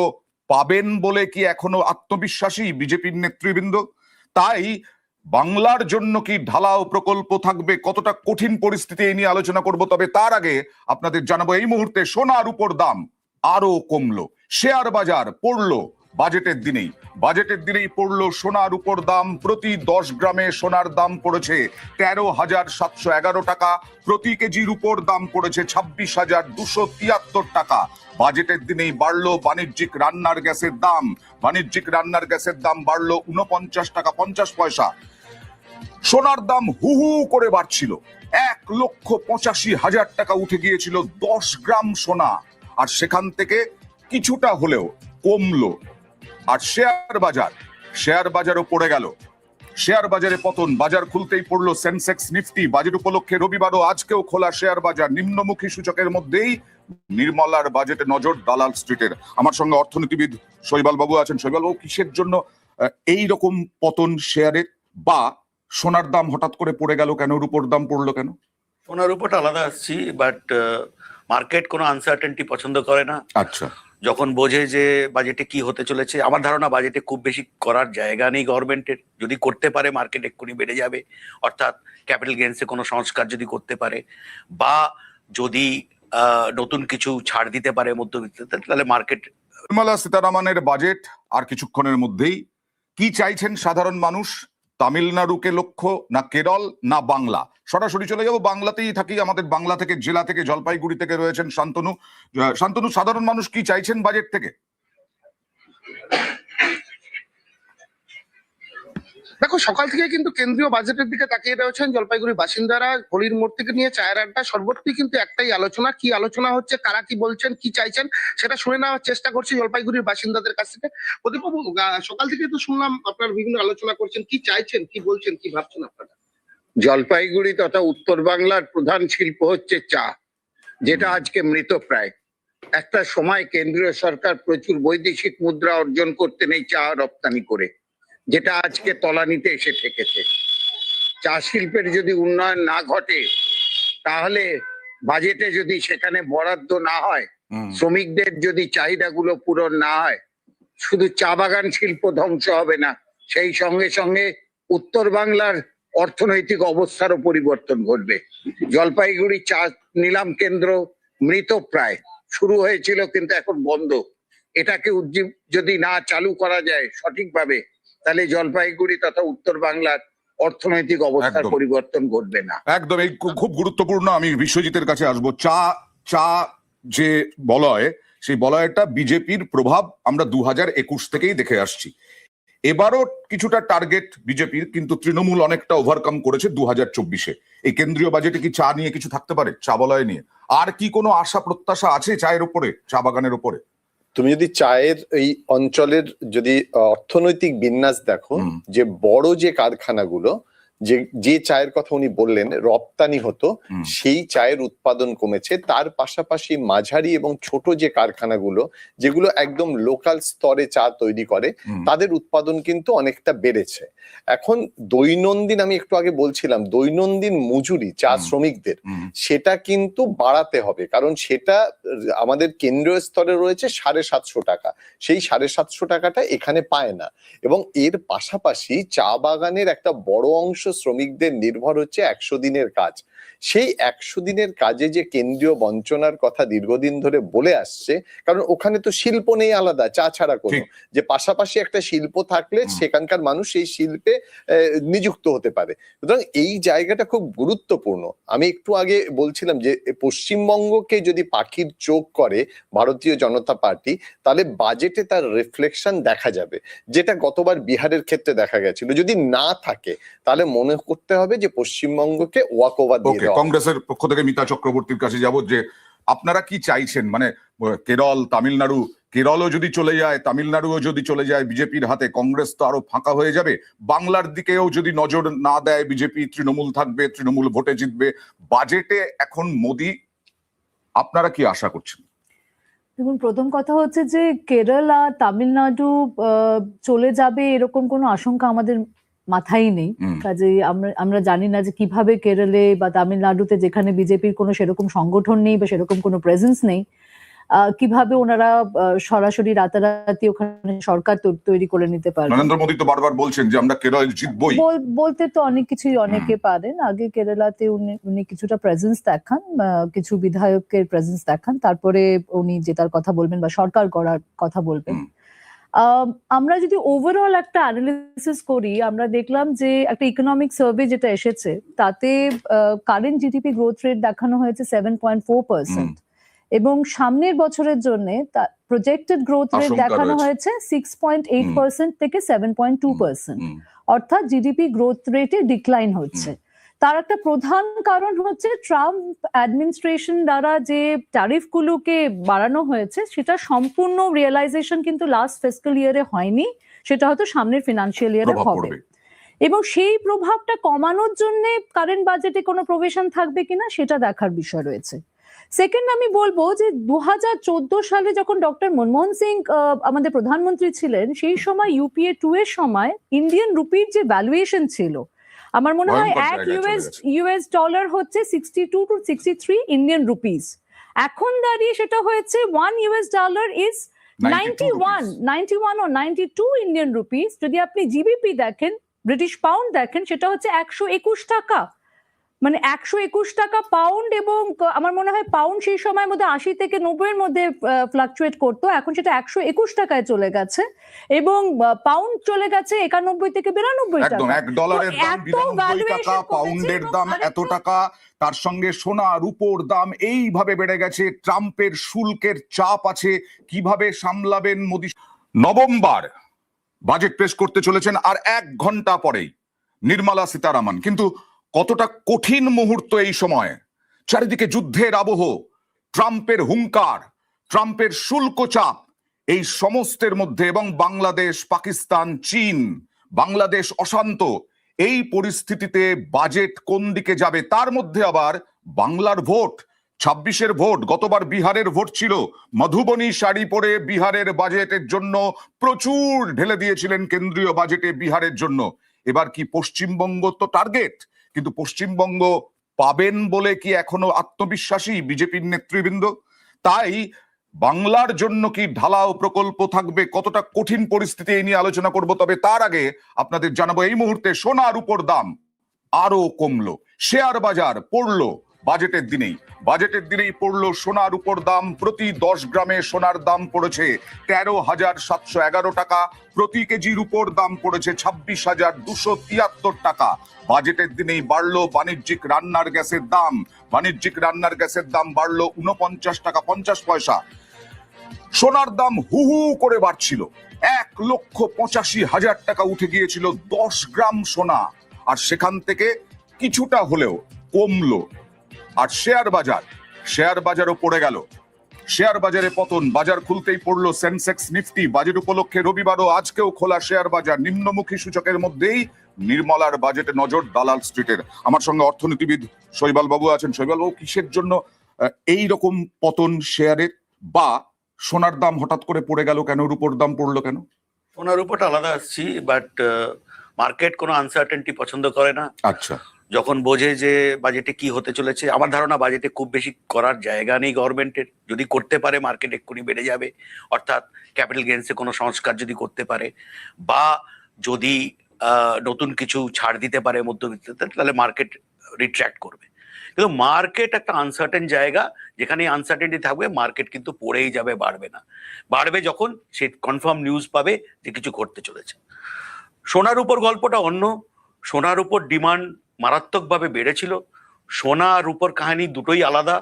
পাবেন বলে কি এখনো আত্মবিশ্বাসী বিজেপির নেতৃবৃন্দ? তাই বাংলার জন্য কি ঢালাও প্রকল্প থাকবে, কতটা কঠিন পরিস্থিতি, এই নিয়ে আলোচনা করব। তবে তার আগে আপনাদের জানাবো এই মুহূর্তে সোনার উপর দাম আরো কমলো, শেয়ার বাজার পড়লো বাজেটের দিনেই পড়লো সোনার উপর দাম। প্রতি 10 গ্রামে সোনার দাম পড়েছে 13,711 টাকা, প্রতি কেজির উপর দাম পড়েছে 26,273 টাকা। বাজেটের দিনেই বাড়লো বাণিজ্যিক রান্নার গ্যাসের দাম বাড়লো 49 টাকা 50 পয়সা। সোনার দাম হু হু করে বাড়ছিল, 1,85,000 টাকা উঠে গিয়েছিল 10 গ্রাম সোনা, আর সেখান থেকে কিছুটা হলেও কমলো। আর শেয়ার বাজারও পড়ে গেল, শেয়ার বাজারে পতন। বাজার খুলতেই পড়লো সেন্সেক্স নিফটি। বাজেট উপলক্ষে রবিবারও আজকেও খোলা শেয়ার বাজার, নিম্নমুখী সূচকের মধ্যেই নির্মলার বাজেটে নজর দালাল স্ট্রিটের। আমার সঙ্গে অর্থনীতিবিদ শৈবাল বাবু আছেন। শৈবাল বাবু, কিসের জন্য এই রকম পতন শেয়ারের, বা সোনার দাম হঠাৎ করে পড়ে গেল কেন, রূপোর দাম পড়লো কেন? সোনার উপরটা আলাদা আসছি, বাট মার্কেট কোনো আনসার্টেনটি পছন্দ করে না। আচ্ছা, যখন বোঝে যে বাজেটে কি হতে চলেছে, আমার ধারণা বাজেটে খুব বেশি করার জায়গা নেই গভর্নমেন্টের। যদি করতে পারে মার্কেট এক্ষুনি বেড়ে যাবে, অর্থাৎ ক্যাপিটাল গেইনসে কোনো সংস্কার যদি করতে পারে, বা যদি নতুন কিছু ছাড় দিতে পারে মধ্যবিত্তদের, তাহলে মার্কেট। নির্মলা সীতারামনের বাজেট আর কিছুক্ষণের মধ্যেই। কি চাইছেন সাধারণ মানুষ? তামিলনাড়ুকে লক্ষ্য, না কেরল, না বাংলা? সরাসরি চলে যাব, বাংলাতেই থাকি। আমাদের বাংলা থেকে, জেলা থেকে, জলপাইগুড়ি থেকে রয়েছেন শান্তনু। শান্তনু, সাধারণ মানুষ কি চাইছেন বাজেট থেকে? দেখো, সকাল থেকে কিন্তু কেন্দ্রীয় বাজেটের দিকে তাকিয়ে রয়েছেন জলপাইগুড়ির বাসিন্দারা। হোলির মোড় থেকে নিয়ে চায়ের আড্ডা সর্বত্রই কিন্তু একটাই আলোচনা। কি আলোচনা হচ্ছে, কারা কি বলছেন, কি চাইছেন, সেটা শুনে নেওয়ার চেষ্টা করছি জলপাইগুড়ির বাসিন্দাদের কাছ থেকে। প্রদীপবাবু, সকাল থেকে তো শুনলাম আপনার বিভিন্ন আলোচনা করছেন, কি চাইছেন, কি বলছেন, কি ভাবছেন আপনারা? জলপাইগুড়ি তথা উত্তর বাংলার প্রধান শিল্প হচ্ছে চা, যেটা আজকে মৃতপ্রায়। একটা সময় কেন্দ্রীয় সরকার প্রচুর বৈদেশিক মুদ্রা অর্জন করতেন এই চা রপ্তানি করে, যেটা আজকে তলানিতে এসে ঠেকেছে। চা শিল্পের যদি উন্নয়ন না ঘটে, তাহলে বাজেটে যদি সেখানে বরাদ্দ না হয়, শ্রমিকদের যদি চাহিদাগুলো পূরণ না হয়, শুধু চা বাগান শিল্প ধ্বংস হবে না, সেই সঙ্গে সঙ্গে উত্তর বাংলার অর্থনৈতিক অবস্থারও পরিবর্তন ঘটবে। জলপাইগুড়ি চা নিলাম কেন্দ্র মৃতপ্রায়, শুরু হয়েছিল কিন্তু এখন বন্ধ। এটাকে যদি না চালু করা যায় সঠিকভাবে, তাহলে জলপাইগুড়ি তথা উত্তর বাংলার অর্থনৈতিক অবস্থার পরিবর্তন ঘটবে না। একদম, এই খুব গুরুত্বপূর্ণ। আমি বিশ্বজিতের কাছে আসবো। চা যে বলয়, সেই বলয়টা বিজেপির প্রভাব আমরা 2021 থেকেই দেখে আসছি। এবারও কিছুটা টার্গেট বিজেপির, কিন্তু তৃণমূল অনেকটা ওভারকাম করেছে 2024-এ। এই কেন্দ্রীয় বাজেটে কি চা নিয়ে কিছু থাকতে পারে, চা বলয় নিয়ে? আর কি কোনো আশা প্রত্যাশা আছে চায়ের উপরে, চা বাগানের উপরে? তুমি যদি চায়ের এই অঞ্চলের যদি অর্থনৈতিক বিন্যাস দেখো, যে বড় যে কারখানাগুলো, যে চায়ের কথা উনি বললেন রপ্তানি হতো, সেই চায়ের উৎপাদন কমেছে। তার পাশাপাশি মাঝারি এবং ছোট যে কারখানাগুলো, যেগুলো একদম লোকাল স্তরে চা তৈরি করে, তাদের উৎপাদন কিন্তু অনেকটা বেড়েছে। এখন দৈনন্দিন, আমি একটু আগে বলছিলাম, দৈনন্দিন মজুরি চা শ্রমিকদের, সেটা কিন্তু বাড়াতে হবে, কারণ সেটা আমাদের কেন্দ্রীয় স্তরে রয়েছে 750 টাকা, সেই 750 টাকাটা এখানে পায় না। এবং এর পাশাপাশি চা বাগানের একটা বড় অংশ শ্রমিকদের নির্ভর হচ্ছে 100 দিনের কাজ। সেই 100 দিনের কাজে যে কেন্দ্রীয় বঞ্চনার কথা দীর্ঘদিন ধরে বলে আসছে, কারণ ওখানে তো শিল্প নেই আলাদা, চা ছাড়া কোনো, যে পাশাপাশি একটা শিল্প থাকলে সেখানকার মানুষ সেই শিল্পে নিযুক্ত হতে পারে। সুতরাং এই জায়গাটা খুব গুরুত্বপূর্ণ। আমি একটু আগে বলছিলাম যে পশ্চিমবঙ্গকে যদি পাখির চোখ করে ভারতীয় জনতা পার্টি, তাহলে বাজেটে তার রিফ্লেকশন দেখা যাবে, যেটা গতবার বিহারের ক্ষেত্রে দেখা গেছিল। যদি না থাকে তাহলে মনে করতে হবে যে পশ্চিমবঙ্গকে ওয়াক ওভার দিয়ে দেওয়া। কংগ্রেসের পক্ষ থেকে মিতা চক্রবর্তীর কাছে যাব, যে আপনারা কি চাইছেন? মানে কেরল, তামিলনাড়ু, কেরলও যদি চলে যায়, তামিলনাড়ুও যদি চলে যায় বিজেপির হাতে, কংগ্রেস তো আরো ফাঁকা হয়ে যাবে। বাংলার দিকেও যদি নজর না দেয় বিজেপি, তৃণমূল থাকবে, তৃণমূল ভোটে জিতবে। বাজেটে এখন মোদি, আপনারা কি আশা করছেন? দেখুন, প্রথম কথা হচ্ছে যে কেরল আর তামিলনাড়ু চলে যাবে এরকম কোনো আশঙ্কা আমাদের মাথায় নেই। কাজেই আমরা জানি না যে কিভাবে কেরলে বা তামিলনাড়ুতে, যেখানে বিজেপির কোনো সেরকম সংগঠন নেই বা সেরকম কোনো প্রেজেন্স নেই, কিভাবে ওনারা সরাসরি রাতারাতি ওখানে সরকার তৈরি করে নিতে পারবে। নরেন্দ্র মোদী তো বারবার বলছেন যে আমরা কেরল জিতবই। বলতে তো অনেক কিছুই অনেকে পারেন। আগে কেরালাতে উনি কিছুটা প্রেজেন্স দেখান, কিছু বিধায়কের প্রেজেন্স দেখান, তারপরে উনি জেতার কথা বলবেন বা সরকার গড়ার কথা বলবেন। আমরা যদি ওভারঅল একটা অ্যানালিসিস করি, আমরা দেখলাম যে একটা ইকোনমিক সার্ভে যেটা এসেছে, তাতে কারেন্ট জিডিপি গ্রোথ রেট দেখানো হয়েছে 7.4%, এবং সামনের বছরের জন্য প্রজেক্টেড গ্রোথ রেট দেখানো হয়েছে 6.8% থেকে 7.2%। অর্থাৎ জিডিপি গ্রোথ রেটে ডিক্লাইন হচ্ছে। তার একটা প্রধান কারণ হচ্ছে ট্রাম্প অ্যাডমিনিস্ট্রেশন দ্বারা যে ট্যারিফ গুলোকে বাড়ানো হয়েছে, সেটা সম্পূর্ণ রিয়েলাইজেশন কিন্তু লাস্ট ফিস্কাল ইয়ারে হয়নি, সেটা হয়তো সামনের ফিনান্সিয়াল ইয়ারে হবে। এবং সেই প্রভাবটা কমানোর জন্য কারেন্ট বাজেটে কোনো প্রভিশন থাকবে কিনা সেটা দেখার বিষয় রয়েছে। সেকেন্ড, আমি বলবো যে 2014 সালে যখন ডক্টর মনমোহন সিং আমাদের প্রধানমন্ত্রী ছিলেন, সেই সময় UPA 2 এর সময় ইন্ডিয়ান রুপির যে ভ্যালুয়েশন ছিল, আমার মনে হয় এক US ডলার হচ্ছে 62 to 63 ইন্ডিয়ান রুপিস। এখন দাঁড়িয়ে সেটা হয়েছে 1 US dollar is 91 or 92 Indian rupees. যদি আপনি জিবিপি দেখেন, ব্রিটিশ পাউন্ড দেখেন, সেটা হচ্ছে 121 টাকা, মানে 121 টাকা পাউন্ড। এবং আমার মনে হয় পাউন্ড সেই সময়ের মধ্যে 80 থেকে 90 এর মধ্যে ফ্লাকচুয়েট করতো, এখন সেটা 121 টাকায় চলে গেছে, এবং পাউন্ড চলে গেছে 91 থেকে 92 টাকা। একদম, $1 দাম 92 টাকা, পাউন্ডের দাম এত টাকা, তার সঙ্গে সোনা রূপোর দাম এইভাবে বেড়ে গেছে। ট্রাম্পের শুল্কের চাপ আছে, কিভাবে সামলাবেন মোদি? নভেম্বর বাজেট পেশ করতে চলেছেন, আর 1 ঘন্টা পরেই নির্মলা সীতারামন। কিন্তু কতটা কঠিন মুহূর্ত এই সময়, চারিদিকে যুদ্ধের আবহ, ট্রাম্পের হুঙ্কার, ট্রাম্পের শুল্ক চাপ, এই সমস্তের মধ্যে, এবং বাংলাদেশ, পাকিস্তান, চীন, বাংলাদেশ অশান্ত, এই পরিস্থিতিতে বাজেট কোন দিকে যাবে? তার মধ্যে আবার বাংলার ভোট, 26-এর ভোট, গতবার বিহারের ভোট ছিল। মধুবনী শাড়ি পরে বিহারের বাজেটের জন্য প্রচুর ঢেলে দিয়েছিলেন কেন্দ্রীয় বাজেটে বিহারের জন্য। এবার কি পশ্চিমবঙ্গ তো টার্গেট, কিন্তু পশ্চিমবঙ্গ পাবেন বলে কি এখনো আত্মবিশ্বাসী বিজেপির নেতৃবৃন্দ? তাই বাংলার জন্য কি ঢালাও প্রকল্প থাকবে, কতটা কঠিন পরিস্থিতি, এই নিয়ে আলোচনা করব। তবে তার আগে আপনাদের জানাবো, এই মুহূর্তে সোনার উপর দাম আরো কমলো, শেয়ার বাজার পড়লো বাজেটের দিনেই পড়লো সোনার উপর দাম। প্রতি 10 গ্রামে সোনার দাম পড়েছে 13,711 টাকা, প্রতি কেজির উপর দাম পড়েছে 26,273 টাকা। বাজেটের দিনেই বাড়লো বাণিজ্যিক রান্নার গ্যাসের দাম বাড়লো 49 টাকা 50 পয়সা। সোনার দাম হু হু করে বাড়ছিল, 1,85,000 টাকা উঠে গিয়েছিল 10 গ্রাম সোনা, আর সেখান থেকে কিছুটা হলেও কমলো। আর শেয়ার বাজারও পড়ে গেল, শেয়ার বাজারে পতন, বাজার খুলতেই পড়লো সেন্সেক্স নিফটি। বাজেট উপলক্ষে রবিবারও আজকেও খোলা শেয়ার বাজার, নিম্নমুখী সূচকের মধ্যেই নির্মলার বাজেটে নজর দালাল স্ট্রিটের। আমার সঙ্গে অর্থনীতিবিদ শৈবাল বাবু আছেন। শৈবাল বাবু, কিসের জন্য এই রকম পতন শেয়ারের, বা সোনার দাম হঠাৎ করে পড়ে গেল কেন, রূপোর দাম পড়লো কেন? সোনার উপরটা আলাদা আসছি, বাট মার্কেট কোনো আনসার্টেনটি পছন্দ করে না। আচ্ছা, যখন বোঝে যে বাজেটে কি হতে চলেছে, আমার ধারণা বাজেটে খুব বেশি করার জায়গা নেই গভর্নমেন্টের। যদি করতে পারে মার্কেট এক্ষুনি বেড়ে যাবে, অর্থাৎ ক্যাপিটাল গেইনসে কোনো সংস্কার যদি করতে পারে, বা যদি নতুন কিছু ছাড় দিতে পারে মধ্যবিত্তদের, তাহলে মার্কেট রিট্র্যাক্ট করবে। কিন্তু মার্কেট একটা আনসার্টেন জায়গা, যেখানে আনসার্টেনটি থাকবে মার্কেট কিন্তু পড়েই যাবে, বাড়বে না। বাড়বে যখন সে কনফার্ম নিউজ পাবে যে কিছু ঘটতে চলেছে। সোনার উপর গল্পটা অন্য। সোনার উপর ডিমান্ড মারাত্মকভাবে বেড়েছিল। সোনার উপর কাহিনী দুটোই আলাদা।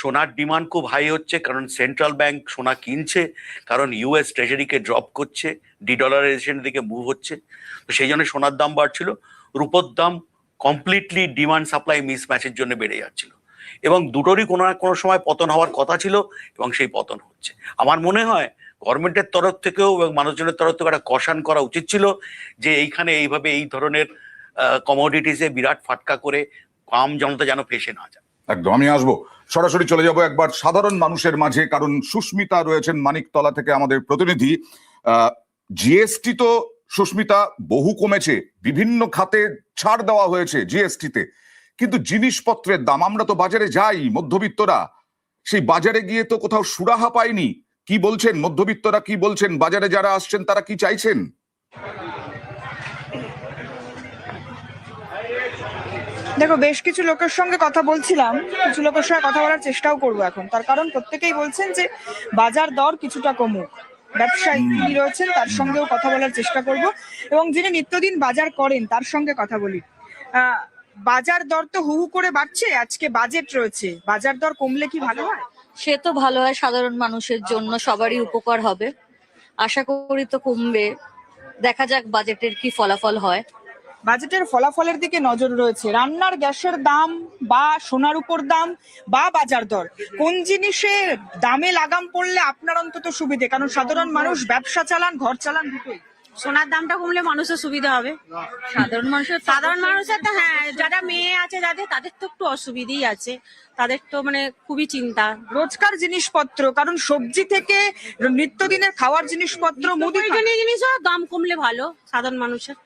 সোনার ডিমান্ড খুব হাই হচ্ছে কারণ সেন্ট্রাল ব্যাংক সোনা কিনছে, কারণ ইউএস ট্রেজারিকে ড্রপ করছে, ডিডলারাইজেশনের দিকে মুভ হচ্ছে, তো সেই জন্য সোনার দাম বাড়ছিল। রূপোর দাম কমপ্লিটলি ডিমান্ড সাপ্লাই মিসম্যাচের জন্য বেড়ে যাচ্ছিল, এবং দুটোরই কোনো না কোনো সময় পতন হওয়ার কথা ছিল, এবং সেই পতন হচ্ছে। আমার মনে হয় গভর্নমেন্টের তরফ থেকেও এবং মানুষজনের তরফ থেকেও একটা কষান করা উচিত ছিল, যে এইখানে এইভাবে এই ধরনের কমোডিটিসে বিরাট ফাটকা করে আম জনতা যেন ফেসে না যায়। একদম। আমি আসবো, সরাসরি চলে যাব একবার সাধারণ মানুষের মাঝে, কারণ সুস্মিতা রয়েছেন মানিকতলা থেকে আমাদের প্রতিনিধি। জিএসটি তো সুস্মিতা বহু কমেছে, বিভিন্ন খাতে ছাড় দেওয়া হয়েছে জিএসটিতে, কিন্তু জিনিসপত্রের দাম, আমরা তো বাজারে যাই মধ্যবিত্তরা, সেই বাজারে গিয়ে তো কোথাও সুরাহা পাইনি। কি বলছেন মধ্যবিত্তরা, কি বলছেন বাজারে যারা আসছেন, তারা কি চাইছেন? দেখো, বেশ কিছু লোকের সঙ্গে কথা বলছিলাম, কিছু লোকের সঙ্গে কথা বলার চেষ্টাও করবো এখন, তার কারণ প্রত্যেকেই বলছেন যে বাজার দর কিছুটা কমুক। ব্যবসায়ী যিনি রয়েছেন তার সঙ্গেও কথা বলার চেষ্টা করব, এবং যিনি নিত্যদিন বাজার করেন তার সঙ্গে কথা বলি। বাজার দর তো হু হু করে বাড়ছে, আজকে বাজেট রয়েছে, বাজার দর কমলে কি ভালো হয়? সে তো ভালো হয়, সাধারণ মানুষের জন্য সবারই উপকার হবে। আশা করি তো কমবে, দেখা যাক বাজেটের কি ফলাফল হয়। বাজেটের ফলাফলের দিকে নজর রয়েছে। রান্নার গ্যাসের দাম, বা সোনার উপর দাম, বা বাজার দর, কোন জিনিসের দামে লাগাম পড়লে আপনার অন্তত সুবিধে? কারণ সাধারণ মানুষ ব্যবসা চালান, ঘর চালান, দুটোই। সোনার দামটা কমলে মানুষের সুবিধা হবে। সাধারণ মানুষের তো হ্যাঁ, যারা মেয়ে আছে যাদের, তাদের তো একটু অসুবিধেই আছে, তাদের তো মানে খুবই চিন্তা। রোজকার জিনিসপত্র, কারণ সবজি থেকে নিত্যদিনের খাওয়ার জিনিসপত্র, মুদি জিনিসও দাম কমলে ভালো, সাধারণ মানুষের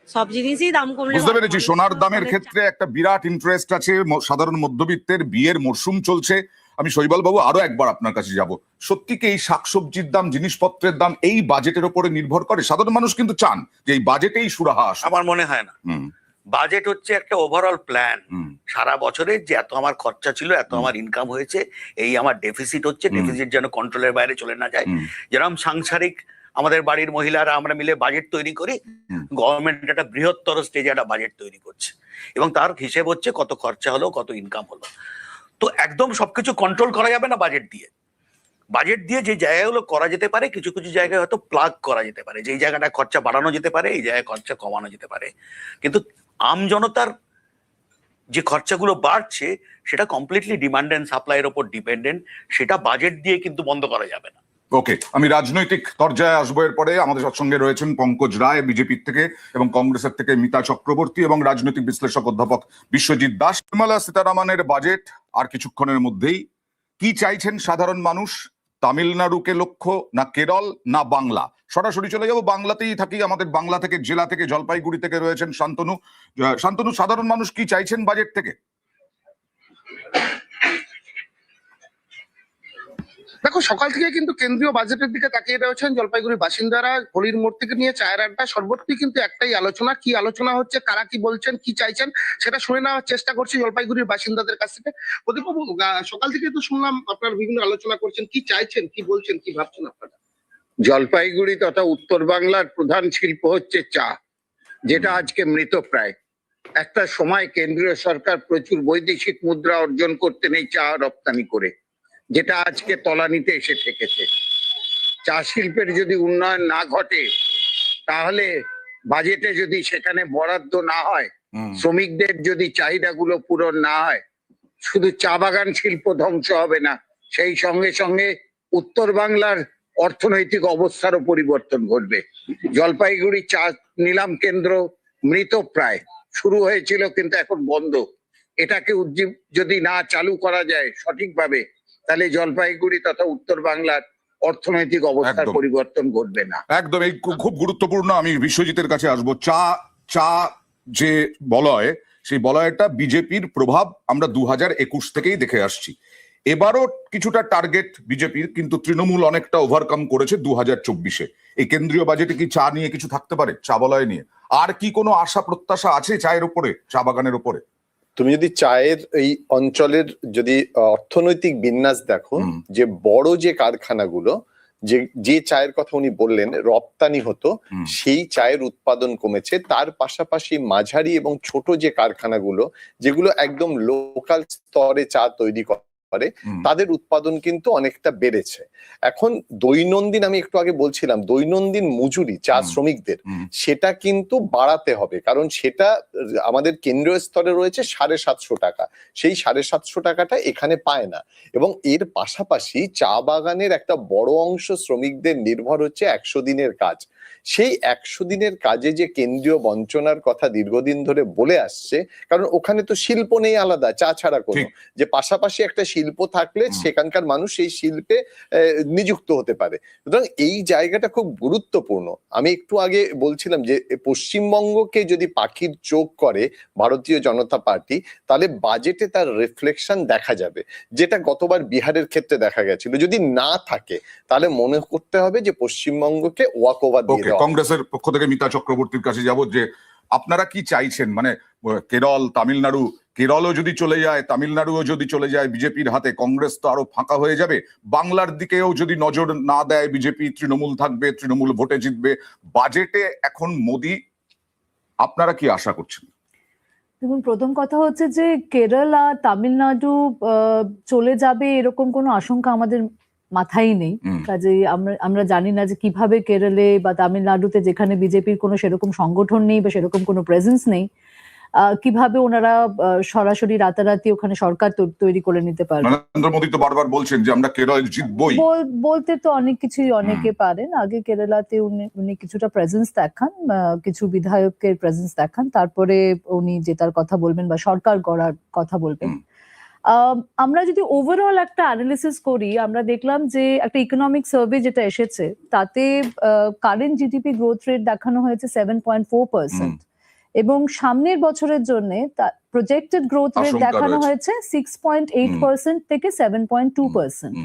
সব জিনিসই দাম কমলে। বুঝতে পেরেছি, সোনার দামের ক্ষেত্রে একটা বিরাট ইন্টারেস্ট আছে সাধারণ মধ্যবিত্তের। বিয়ের মরশুম চলছে। আমি শৈবাল বাবু আরো একবার আপনার কাছে যাব, সত্যি কি এই শাকসবজির দাম, জিনিসপত্রের দাম এই বাজেটের উপরে নির্ভর করে? সাধারণ মানুষ কিন্তু চান যে এই বাজেটেই সুরাহা আসে। আমার মনে হয় না। বাজেট হচ্ছে একটা ওভারঅল প্ল্যান। সারা বছরের যে এত আমার খরচা ছিল, এত আমার ইনকাম হয়েছে, এই আমার ডেফিসিট হচ্ছে, ডেফিসিট যেন কন্ট্রোলের বাইরে চলে না যায়। যেরকম সাংসারিক আমাদের বাড়ির মহিলারা আমরা মিলে বাজেট তৈরি করি, গভর্নমেন্ট একটা বৃহত্তর স্টেজে একটা বাজেট তৈরি করছে, এবং তার হিসেব হচ্ছে কত খরচা হলো, কত ইনকাম হলো। তো একদম সবকিছু কন্ট্রোল করা যাবে না বাজেট দিয়ে। বাজেট দিয়ে যে জায়গাগুলো করা যেতে পারে, কিছু কিছু জায়গায় হয়তো প্লাগ করা যেতে পারে, যেই জায়গাটা খরচা বাড়ানো যেতে পারে, এই জায়গায় খরচা কমানো যেতে পারে। কিন্তু আম জনতার যে খরচাগুলো বাড়ছে সেটা কমপ্লিটলি ডিমান্ড এন্ড সাপ্লাইয়ের উপর ডিপেন্ডেন্ট, সেটা বাজেট দিয়ে কিন্তু বন্ধ করা যাবে না। ওকে, আমি রাজনৈতিক পর্যায়ে আসবো। এরপরে আমাদের সঙ্গে রয়েছেন পঙ্কজ রায় বিজেপির থেকে, এবং কংগ্রেসের থেকে মিতা চক্রবর্তী, এবং রাজনৈতিক বিশ্লেষক অধ্যাপক বিশ্বজিৎ দাস। নির্মলা সীতারামনের বাজেট আর কিছুক্ষণের মধ্যেই। কি চাইছেন সাধারণ মানুষ? তামিলনাড়ুকে লক্ষ্য, না কেরল, না বাংলা? সরাসরি চলে যাবো, বাংলাতেই থাকি। আমাদের বাংলা থেকে, জেলা থেকে, জলপাইগুড়ি থেকে রয়েছেন শান্তনু। শান্তনু, সাধারণ মানুষ কি চাইছেন বাজেট থেকে? দেখো, সকাল থেকে কিন্তু কেন্দ্রীয় বাজেটের দিকে তাকিয়ে রয়েছেন জলপাইগুড়ির বাসিন্দারা। হোলির মোড় থেকে নিয়ে চায়ের আড্ডা, সর্বত্রই কিন্তু একটাই আলোচনা। কি আলোচনা হচ্ছে, কারা কি বলছেন, কি চাইছেন, সেটা শুনে নেওয়ার চেষ্টা করছি জলপাইগুড়ির বাসিন্দাদের কাছ থেকে। প্রদীপবাবু, সকাল থেকে তো শুনলাম আপনারা বিভিন্ন আলোচনা করছেন, কি চাইছেন, কি বলছেন, কি ভাবছেন আপনারা? জলপাইগুড়ি তথা উত্তর বাংলার প্রধান শিল্প হচ্ছে চা, যেটা আজকে মৃতপ্রায়। একটা সময় কেন্দ্রীয় সরকার প্রচুর বৈদেশিক মুদ্রা অর্জন করতেন এই চা রপ্তানি করে, যেটা আজকে তলানিতে এসে ঠেকেছে। চা শিল্পের যদি উন্নয়ন না ঘটে, তাহলে বাজেটে যদি সেখানে বরাদ্দ না হয়, শ্রমিকদের যদি চাহিদাগুলো পূরণ না হয়, শুধু চা বাগান শিল্প ধ্বংস হবে না, সেই সঙ্গে সঙ্গে উত্তর বাংলার অর্থনৈতিক অবস্থারও পরিবর্তন ঘটবে। জলপাইগুড়ি চা নিলাম কেন্দ্র মৃতপ্রায়, শুরু হয়েছিল কিন্তু এখন বন্ধ। এটাকে যদি না চালু করা যায় সঠিকভাবে, তাহলে জলপাইগুড়ি তথা উত্তর বাংলার অর্থনৈতিক অবস্থার পরিবর্তন ঘটবে না। একদম, এই খুব গুরুত্বপূর্ণ। আমি বিশ্বজিতের কাছে আসবো। চা যে বলয়, সেই বলয়টা বিজেপির প্রভাব আমরা 2021 থেকেই দেখে আসছি। এবারও কিছুটা টার্গেট বিজেপির, কিন্তু তৃণমূল অনেকটা ওভারকাম করেছে 2024-এ। এই কেন্দ্রীয় বাজেটে কি চা নিয়ে কিছু থাকতে পারে, চা বলয় নিয়ে? আর কি কোনো আশা প্রত্যাশা আছে চায়ের উপরে, চা বাগানের উপরে? তুমি যদি চায়ের এই অঞ্চলের যদি অর্থনৈতিক বিন্যাস দেখো, যে বড় যে কারখানাগুলো, যে চায়ের কথা উনি বললেন রপ্তানি হতো, সেই চায়ের উৎপাদন কমেছে। তার পাশাপাশি মাঝারি এবং ছোট যে কারখানাগুলো, যেগুলো একদম লোকাল স্তরে চা তৈরি করে, তাদের উৎপাদন কিন্তু অনেকটা বেড়েছে। এখন দৈনন্দিন, আমি একটু আগে বলছিলাম, দৈনন্দিন মজুরি চা শ্রমিকদের, সেটা কিন্তু বাড়াতে হবে, কারণ সেটা আমাদের কেন্দ্রীয় স্তরে রয়েছে 750 টাকা, সেই 750 টাকাটা এখানে পায় না। এবং এর পাশাপাশি চা বাগানের একটা বড় অংশ শ্রমিকদের নির্ভর হচ্ছে 100 দিনের কাজ। সেই 100 দিনের কাজে যে কেন্দ্রীয় বঞ্চনার কথা দীর্ঘদিন ধরে বলে আসছে, কারণ ওখানে তো শিল্প নেই আলাদা, চা ছাড়া কোনো, যে পাশাপাশি একটা শিল্প থাকলে সেখানকার মানুষ সেই শিল্পে নিযুক্ত হতে পারে। সুতরাং এই জায়গাটা খুব গুরুত্বপূর্ণ। আমি একটু আগে বলছিলাম যে পশ্চিমবঙ্গকে যদি পাখির চোখ করে ভারতীয় জনতা পার্টি, তাহলে বাজেটে তার রিফ্লেকশন দেখা যাবে, যেটা গতবার বিহারের ক্ষেত্রে দেখা গেছিল। যদি না থাকে, তাহলে মনে করতে হবে যে পশ্চিমবঙ্গকে ওয়াক ওভার দিয়ে দেওয়া। কংগ্রেসের পক্ষ থেকে মিতা চক্রবর্তীর কাছে যাব, যে আপনারা কি চাইছেন? মানে কেরল, তামিলনাড়ু, কেরলও যদি চলে যায়, তামিলনাড়ুও যদি চলে যায় বিজেপির হাতে, কংগ্রেস তো আরো ফাঁকা হয়ে যাবে। বাংলার দিকেও যদি নজর না দেয় বিজেপি, তৃণমূল থাকবে, তৃণমূল ভোটে জিতবে। বাজেটে এখন মোদি, আপনারা কি আশা করছেন? দেখুন, প্রথম কথা হচ্ছে যে কেরল আর তামিলনাড়ু চলে যাবে এরকম কোনো আশঙ্কা আমাদের মাথায় নেই। কাজেই আমরা জানি না যে কিভাবে কেরলে বা তামিলনাড়ুতে, যেখানে বিজেপির কোনো সেরকম সংগঠন নেই বা সেরকম কোনো প্রেজেন্স নেই, কিভাবে ওনারা সরাসরি রাতারাতি ওখানে সরকার তৈরি করে নিতে পারবে। নরেন্দ্র মোদী তো বারবার বলছেন যে আমরা কেরল জিতবই। বলতে তো অনেক কিছুই অনেকে পারেন। আগে কেরালাতে উনি কিছুটা প্রেজেন্স দেখান, কিছু বিধায়কের প্রেজেন্স দেখান, তারপরে উনি জেতার কথা বলবেন বা সরকার গড়ার কথা বলবেন। আমরা যদি ওভারঅল একটা অ্যানালিসিস করি, আমরা দেখলাম যে একটা ইকোনমিক সার্ভে যেটা এসেছে, তাতে কারেন্ট জিডিপি গ্রোথ রেট দেখানো হয়েছে 7.4%, এবং সামনের বছরের জন্য প্রজেক্টেড গ্রোথ রেট দেখানো হয়েছে 6.8% থেকে 7.2%।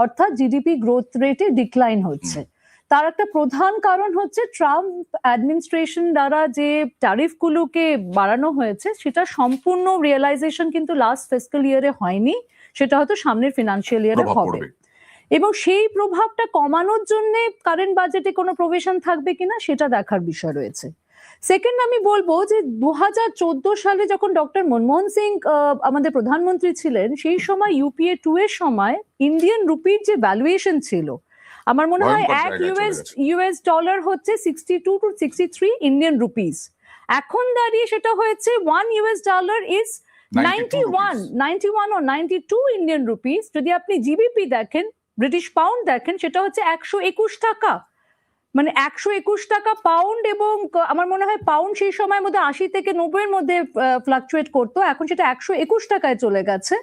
অর্থাৎ জিডিপি গ্রোথ রেটে ডিক্লাইন হচ্ছে। তার একটা প্রধান কারণ হচ্ছে ট্রাম্প অ্যাডমিনিস্ট্রেশন দ্বারা যে ট্যারিফগুলোকে বাড়ানো হয়েছে, সেটা সম্পূর্ণ রিয়েলাইজেশন কিন্তু লাস্ট ফিস্কাল ইয়ারে হয়নি, সেটা হয়তো সামনের ফিনান্সিয়াল ইয়ারে হবে। এবং সেই প্রভাবটা কমানোর জন্য কারেন্ট বাজেটে কোনো প্রভিশন থাকবে কিনা সেটা দেখার বিষয় রয়েছে। সেকেন্ড, আমি বলবো যে 2014 সালে যখন ডক্টর মনমোহন সিং আমাদের প্রধানমন্ত্রী ছিলেন, সেই সময় UPA 2 এর সময় ইন্ডিয়ান রুপির যে ভ্যালুয়েশন ছিল, আমার মনে হয় এক US ডলার হচ্ছে 62 to 63 ইন্ডিয়ান রুপিস। এখন দাঁড়িয়ে সেটা হয়েছে 1 US dollar is 91 or 92 Indian rupees. যদি আপনি জিবিপি দেখেন, ব্রিটিশ পাউন্ড দেখেন, সেটা হচ্ছে 121 টাকা। মানে 121 টাকা পাউন্ড। এবং আমার মনে হয় পাউন্ড সেই সময়ের মধ্যে 80 থেকে 90 এর মধ্যে ফ্লাকচুয়েট করতো, এখন সেটা 121 টাকায় চলে গেছে,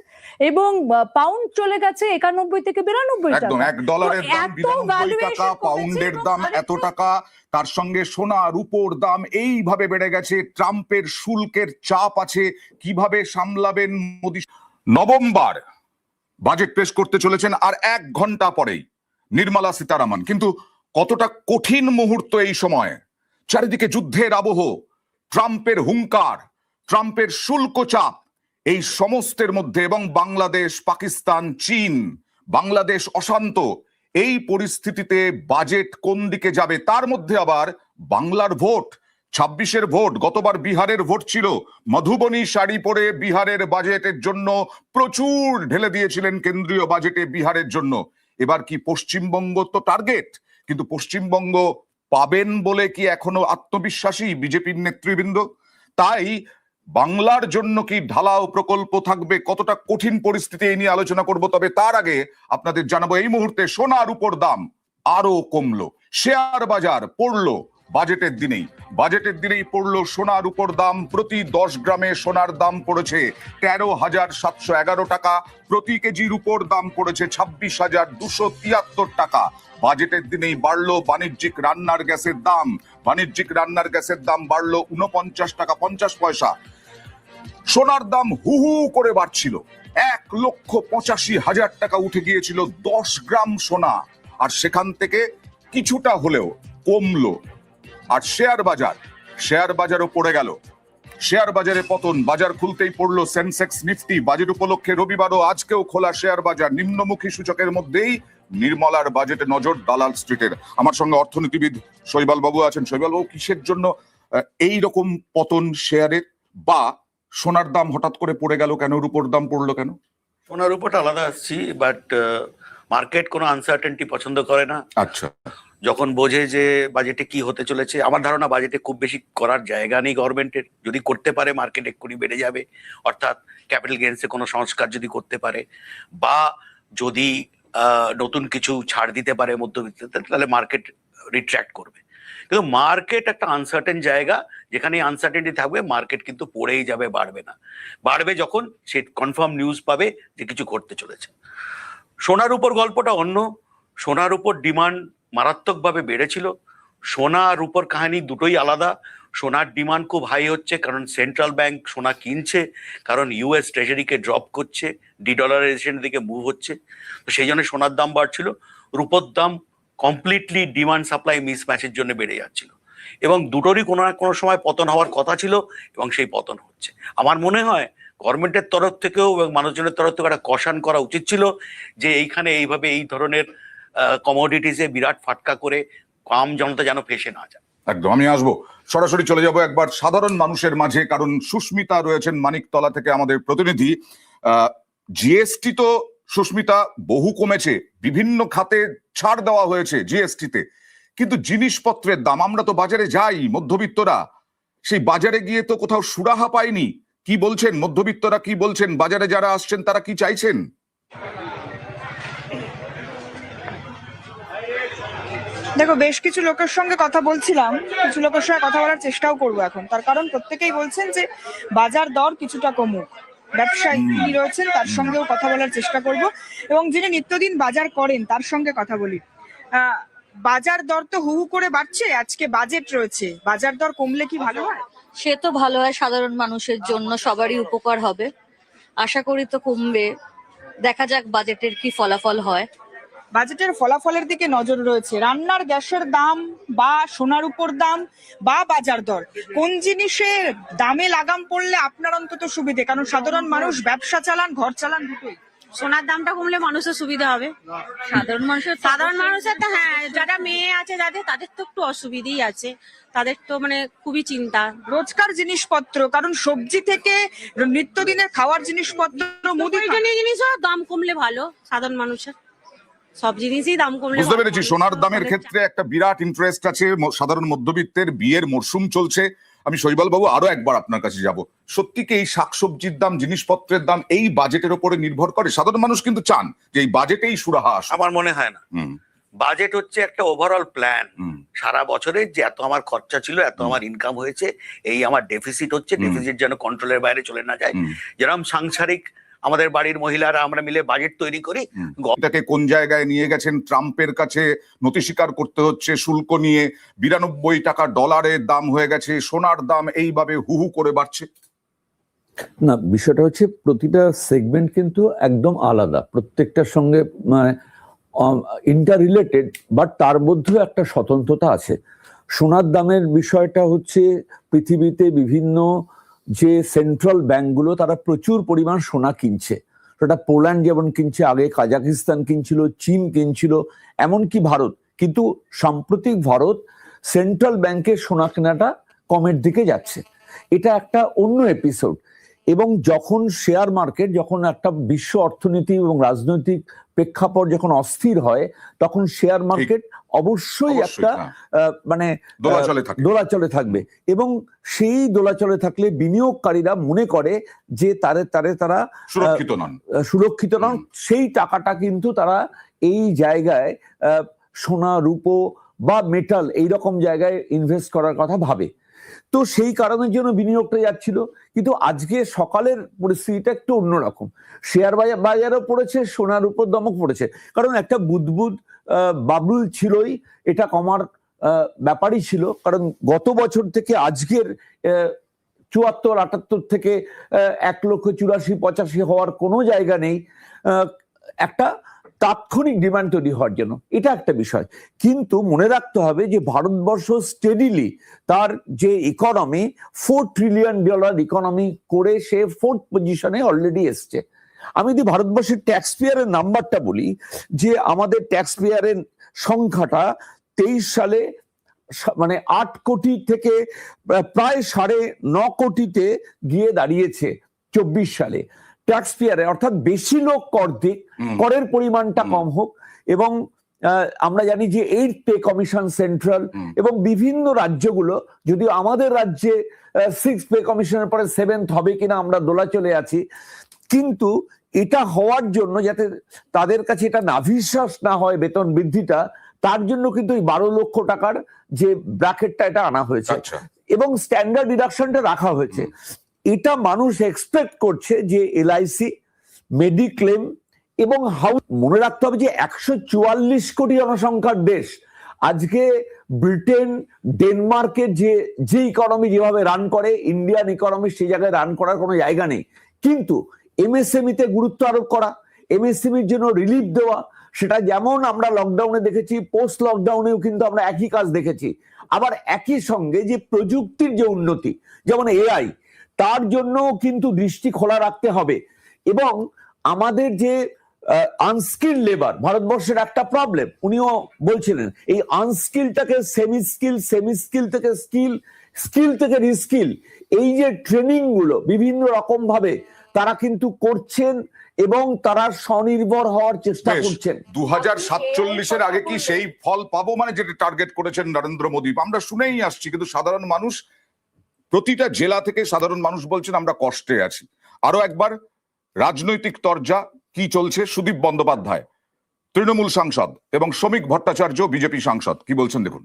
এবং পাউন্ড চলে গেছে 91 থেকে 92 টাকা। একদম, $1 দাম 92 টাকা, পাউন্ডের দাম এত টাকা, তার সঙ্গে সোনা রূপোর দাম এইভাবে বেড়ে গেছে। ট্রাম্পের শুল্কের চাপ আছে, কিভাবে সামলাবেন মোদি? নভেম্বর বাজেট পেশ করতে চলেছেন, আর 1 ঘন্টা পরেই নির্মলা সীতারামন। কিন্তু কতটা কঠিন মুহূর্ত এই সময়, চারিদিকে যুদ্ধের আবহ, ট্রাম্পের হুঙ্কার, ট্রাম্পের শুল্ক চাপ, এই সমস্তের মধ্যে, এবং বাংলাদেশ, পাকিস্তান, চীন, বাংলাদেশ অশান্ত, এই পরিস্থিতিতে বাজেট কোন দিকে যাবে? তার মধ্যে আবার বাংলার ভোট, 26-এর ভোট। গতবার বিহারের ভোট ছিল, মধুবনী শাড়ি পরে বিহারের বাজেটের জন্য প্রচুর ঢেলে দিয়েছিলেন কেন্দ্রীয় বাজেটে বিহারের জন্য। এবার কি পশ্চিমবঙ্গ তো টার্গেট? কিন্তু পশ্চিমবঙ্গ পাবেন বলে কি এখনো আত্মবিশ্বাসী বিজেপির নেতৃবৃন্দ? তাই বাংলার জন্য কি ঢালাও প্রকল্প থাকবে, কতটা কঠিন পরিস্থিতি এই নিয়ে আলোচনা করব। তবে তার আগে আপনাদের জানাবো এই মুহূর্তে সোনার উপর দাম আরো কমলো, শেয়ার বাজার পড়লো বাজেটের দিনেই পড়লো সোনার উপর দাম। প্রতি 10 গ্রামে সোনার দাম পড়েছে 13,711 টাকা, প্রতি কেজির উপর দাম পড়েছে 26,273 টাকা। বাজেটের দিনেই বাড়লো বাণিজ্যিক রান্নার গ্যাসের দাম বাড়লো 49 টাকা 50 পয়সা। সোনার দাম হু হু করে বাড়ছিল, 1,85,000 টাকা উঠে গিয়েছিল 10 গ্রাম সোনা, আর সেখান থেকে কিছুটা হলেও কমলো। আর শেয়ার বাজারও পড়ে গেল, শেয়ার বাজারে পতন। বাজার খুলতেই পড়লো সেন্সেক্স নিফটি। বাজেট উপলক্ষে রবিবারও আজকেও খোলা শেয়ার বাজার, নিম্নমুখী সূচকের মধ্যেই নির্মলার বাজেটে নজর দালাল স্ট্রিটের। আমার সঙ্গে অর্থনীতিবিদ শৈবাল বাবু আছেন। শৈবাল বাবু, কিসের জন্য এই রকম পতন শেয়ারের, বা সোনার দাম হঠাৎ করে পড়ে গেল কেন, রূপোর দাম পড়লো কেন? সোনার উপরটা আলাদা আসছি, বাট মার্কেট কোনো আনসার্টেনটি পছন্দ করে না। আচ্ছা, যখন বোঝে যে বাজেটে কি হতে চলেছে, আমার ধারণা বাজেটে খুব বেশি করার জায়গা নেই গভর্নমেন্টের। যদি করতে পারে মার্কেট এক্ষুনি বেড়ে যাবে, অর্থাৎ ক্যাপিটাল গেইনসে কোনো সংস্কার যদি করতে পারে, বা যদি নতুন কিছু ছাড় দিতে পারে মধ্যবিত্তদের, তাহলে মার্কেট রিট্র্যাক্ট করবে। কিন্তু মার্কেট একটা আনসার্টেন জায়গা, যেখানে আনসার্টেনটি থাকবে মার্কেট কিন্তু পড়েই যাবে, বাড়বে না। বাড়বে যখন সে কনফার্ম নিউজ পাবে যে কিছু করতে চলেছে। সোনার উপর গল্পটা অন্য। সোনার উপর ডিমান্ড মারাত্মকভাবে বেড়েছিল। সোনা আর উপর কাহিনী দুটোই আলাদা। সোনার ডিমান্ড খুব হাই হচ্ছে কারণ সেন্ট্রাল ব্যাংক সোনা কিনছে, কারণ ইউএস ট্রেজারিকে ড্রপ করছে, ডিডলারাইজেশনের দিকে মুভ হচ্ছে। তো সেই জন্য সোনার দাম বাড়ছিল। রূপোর দাম কমপ্লিটলি ডিমান্ড সাপ্লাই মিসম্যাচের জন্য বেড়ে যাচ্ছিল, এবং দুটোরই কোনো না কোনো সময় পতন হওয়ার কথা ছিল, এবং সেই পতন হচ্ছে। আমার মনে হয় গভর্নমেন্টের তরফ থেকেও এবং মানুষজনের তরফ থেকেও একটা কষান করা উচিত ছিল, যে এইখানে এইভাবে এই ধরনের কমোডিটিসে বিরাট ফাটকা করে আম জনতা যেন ফেসে না যায়। একদম। আমি আসবো, সরাসরি চলে যাব একবার সাধারণ মানুষের মাঝে, কারণ সুস্মিতা রয়েছেন মানিকতলা থেকে আমাদের প্রতিনিধি। জিএসটি তো সুস্মিতা বহু কমেছে, বিভিন্ন খাতে ছাড় দেওয়া হয়েছে জিএসটিতে, কিন্তু জিনিসপত্রের দাম, আমরা তো বাজারে যাই মধ্যবিত্তরা, সেই বাজারে গিয়ে তো কোথাও সুরাহা পাইনি। কি বলছেন মধ্যবিত্তরা, কি বলছেন বাজারে যারা আসছেন, তারা কি চাইছেন? দেখো, বেশ কিছু লোকের সঙ্গে কথা বলছিলাম, কিছু লোকের সঙ্গে কথা বলার চেষ্টাও করবো এখন, তার কারণ প্রত্যেকেই বলছেন যে বাজার দর কিছুটা কমুক। ব্যবসায়ী যিনি রয়েছেন তার সঙ্গেও কথা বলার চেষ্টা করব, এবং যিনি নিত্যদিন বাজার করেন তার সঙ্গে কথা বলি। বাজার দর তো হু হু করে বাড়ছে, আজকে বাজেট রয়েছে, বাজার দর কমলে কি ভালো হয়? সে তো ভালো হয়, সাধারণ মানুষের জন্য সবারই উপকার হবে। আশা করি তো কমবে, দেখা যাক বাজেটের কি ফলাফল হয়। বাজেটের ফলাফলের দিকে নজর রয়েছে। রান্নার গ্যাসের দাম বা সোনার উপর দাম বা বাজার দর, কোন জিনিসের দামে লাগাম পড়লে আপনার অন্তত সুবিধে? কারণ সাধারণ মানুষ ব্যবসা চালান, ঘর চালান, দুটোই। সোনার দামটা কমলে মানুষের সুবিধা হবে। সাধারণ মানুষের তো হ্যাঁ, যারা মেয়ে আছে তাদের তো একটু অসুবিধেই আছে, তাদের তো মানে খুবই চিন্তা। রোজকার জিনিসপত্র, কারণ সবজি থেকে নিত্যদিনের খাওয়ার জিনিসপত্র, প্রয়োজনীয় জিনিসও দাম কমলে ভালো। সাধারণ মানুষের সব জিনিসই দাম কমলে বুঝতে পেরেছি। সোনার দামের ক্ষেত্রে একটা বিরাট ইন্টারেস্ট আছে সাধারণ মধ্যবিত্তের, বিয়ের মরশুম চলছে। আমি শৈবাল বাবু আরো একবার আপনার কাছে যাব। সত্যি কি এই শাকসবজির দাম, জিনিসপত্রের দাম এই বাজেটের উপরে নির্ভর করে? সাধারণ মানুষ কিন্তু চান যে এই বাজেটেই সুরাহা আসে। আমার মনে হয় না। বাজেট হচ্ছে একটা ওভারঅল প্ল্যান। সারা বছরে যে এত আমার খরচা ছিল, এত আমার ইনকাম হয়েছে, এই আমার ডেফিসিট হচ্ছে, ডেফিসিট যেন কন্ট্রোলের বাইরে চলে না যায়। যেরকম সাংসারিক আমাদের বাড়ির মহিলারা আমরা মিলে বাজেট তৈরি করি। এটাকে কোন জায়গায় নিয়ে গেছেন? ট্রাম্পের কাছে নথি স্বীকার করতে হচ্ছে শুল্ক নিয়ে। 92 টাকা ডলারের দাম হয়ে গেছে, সোনার দাম এইভাবে হু হু করে বাড়ছে। না, বিষয়টা হচ্ছে প্রতিটা সেগমেন্ট কিন্তু একদম আলাদা, প্রত্যেকটার সঙ্গে মানে ইন্টার রিলেটেড, বাট তার মধ্যেও একটা স্বতন্ত্রতা আছে। সোনার দামের বিষয়টা হচ্ছে পৃথিবীতে বিভিন্ন যে সেন্ট্রাল ব্যাংকগুলো তারা প্রচুর পরিমাণ সোনা কিনছে। সেটা পোল্যান্ড যেমন কিনছে, আগে কাজাকিস্তান কিনছিল, চীন কিনছিল, এমনকি ভারত। কিন্তু সাম্প্রতিক ভারত সেন্ট্রাল ব্যাংকের সোনা কেনাটা কমের দিকে যাচ্ছে। এটা একটা অন্য এপিসোড। এবং যখন শেয়ার মার্কেট, যখন একটা বিশ্ব অর্থনীতি এবং রাজনৈতিক প্রেক্ষাপট যখন অস্থির হয়, তখন শেয়ার মার্কেট অবশ্যই একটা মানে দোলাচলে থাকবে, এবং সেই দোলাচলে থাকলে বিনিয়োগকারীরা মনে করে যে তারা সুরক্ষিত নন। সেই টাকাটা কিন্তু তারা এই জায়গায় সোনা, রূপো বা মেটাল এইরকম জায়গায় ইনভেস্ট করার কথা ভাবে। তো সেই কারণের জন্য বিনিয়োগটা যাচ্ছিল। কিন্তু আজকে সকালের পরিস্থিতিটা একটু অন্যরকম। শেয়ার বাজারও পড়েছে, সোনার উপর দমক পড়েছে, কারণ একটা বুদবুদ বাবুল ছিলই, এটা কমার ব্যাপারই ছিল। কারণ গত বছর থেকে আজকের 74-78 থেকে 1,84,85 হওয়ার কোনো জায়গা নেই একটা তাৎক্ষণিক ডিমান্ড তৈরি হওয়ার জন্য। এটা একটা বিষয়। কিন্তু মনে রাখতে হবে যে ভারতবর্ষ স্টেডিলি তার যে ইকোনমি $4 ট্রিলিয়ন ইকোনমি করে সে 4th পজিশনে অলরেডি এসছে। আমি যদি ভারতবর্ষের ট্যাক্স পেয়ারের নাম্বারটা বলি, যে আমাদের ট্যাক্স পেয়ারের সংখ্যাটা 23 সালে মানে 8 কোটি থেকে প্রায় 9.5 কোটিতে গিয়ে দাঁড়িয়েছে 24 সালে ট্যাক্স পেয়ারে, অর্থাৎ বেশি লোক কর দিক, করের পরিমাণটা কম হোক। এবং আমরা জানি যে 8th পে কমিশন সেন্ট্রাল এবং বিভিন্ন রাজ্যগুলো, যদিও আমাদের রাজ্যে 6th পে কমিশনের পরে 7th হবে কিনা আমরা দোলাচলে আছি, কিন্তু এটা হওয়ার জন্য যাতে তাদের কাছে এটা নাভিশ্বাস না হয় বেতন বৃদ্ধিটা, তার জন্য কিন্তু এই 12 লক্ষ টাকার যে ব্র্যাকেটটা এটা আনা হয়েছে এবং স্ট্যান্ডার্ড ডিডাকশনটা রাখা হয়েছে। এটা মানুষ এক্সপেক্ট করছে যে LIC, মেডিক্লেম এবং হাউস। মনে রাখতে হবে যে 144 কোটি জনসংখ্যার দেশ। আজকে ব্রিটেন, ডেনমার্কের যে ইকোনমি যেভাবে রান করে, ইন্ডিয়ান ইকোনমি সেই জায়গায় রান করার কোনো জায়গা নেই। কিন্তু MSME তে গুরুত্ব আরোপ করা, MSMEর জন্য রিলিফ দেওয়া, সেটা যেমন আমরা লকডাউনে দেখেছি, পোস্ট লকডাউনেও কিন্তু আমরা একই কাজ দেখেছি। আবার একই সঙ্গে যে প্রযুক্তির যে উন্নতি, যেমন AI, তার জন্য কিন্তু দৃষ্টি খোলা রাখতে হবে। এবং আমাদের যে আনস্কিল লেবার, ভারতবর্ষের একটা প্রবলেম, উনিও বলছিলেন এই আনস্কিলটাকে সেমি স্কিল, সেমি স্কিল থেকে স্কিল, স্কিল থেকে রিস্কিল, এই যে ট্রেনিং গুলো বিভিন্ন রকম ভাবে তারা কিন্তু করছেন এবং তারা স্বনির্ভর হওয়ার চেষ্টা করছেন। 2047-এর আগে কি সেই ফল পাবো, মানে যেটা টার্গেট করেছেন নরেন্দ্র মোদী? আমরা শুনেই আসছি, কিন্তু সাধারণ মানুষ, প্রতিটা জেলা থেকে সাধারণ মানুষ বলছেন আমরা কষ্টে আছি। আরো একবার রাজনৈতিক তরজা কি চলছে, সুদীপ বন্দ্যোপাধ্যায় তৃণমূল সাংসদ এবং শ্রমিক ভট্টাচার্য বিজেপি সাংসদ কি বলছেন দেখুন।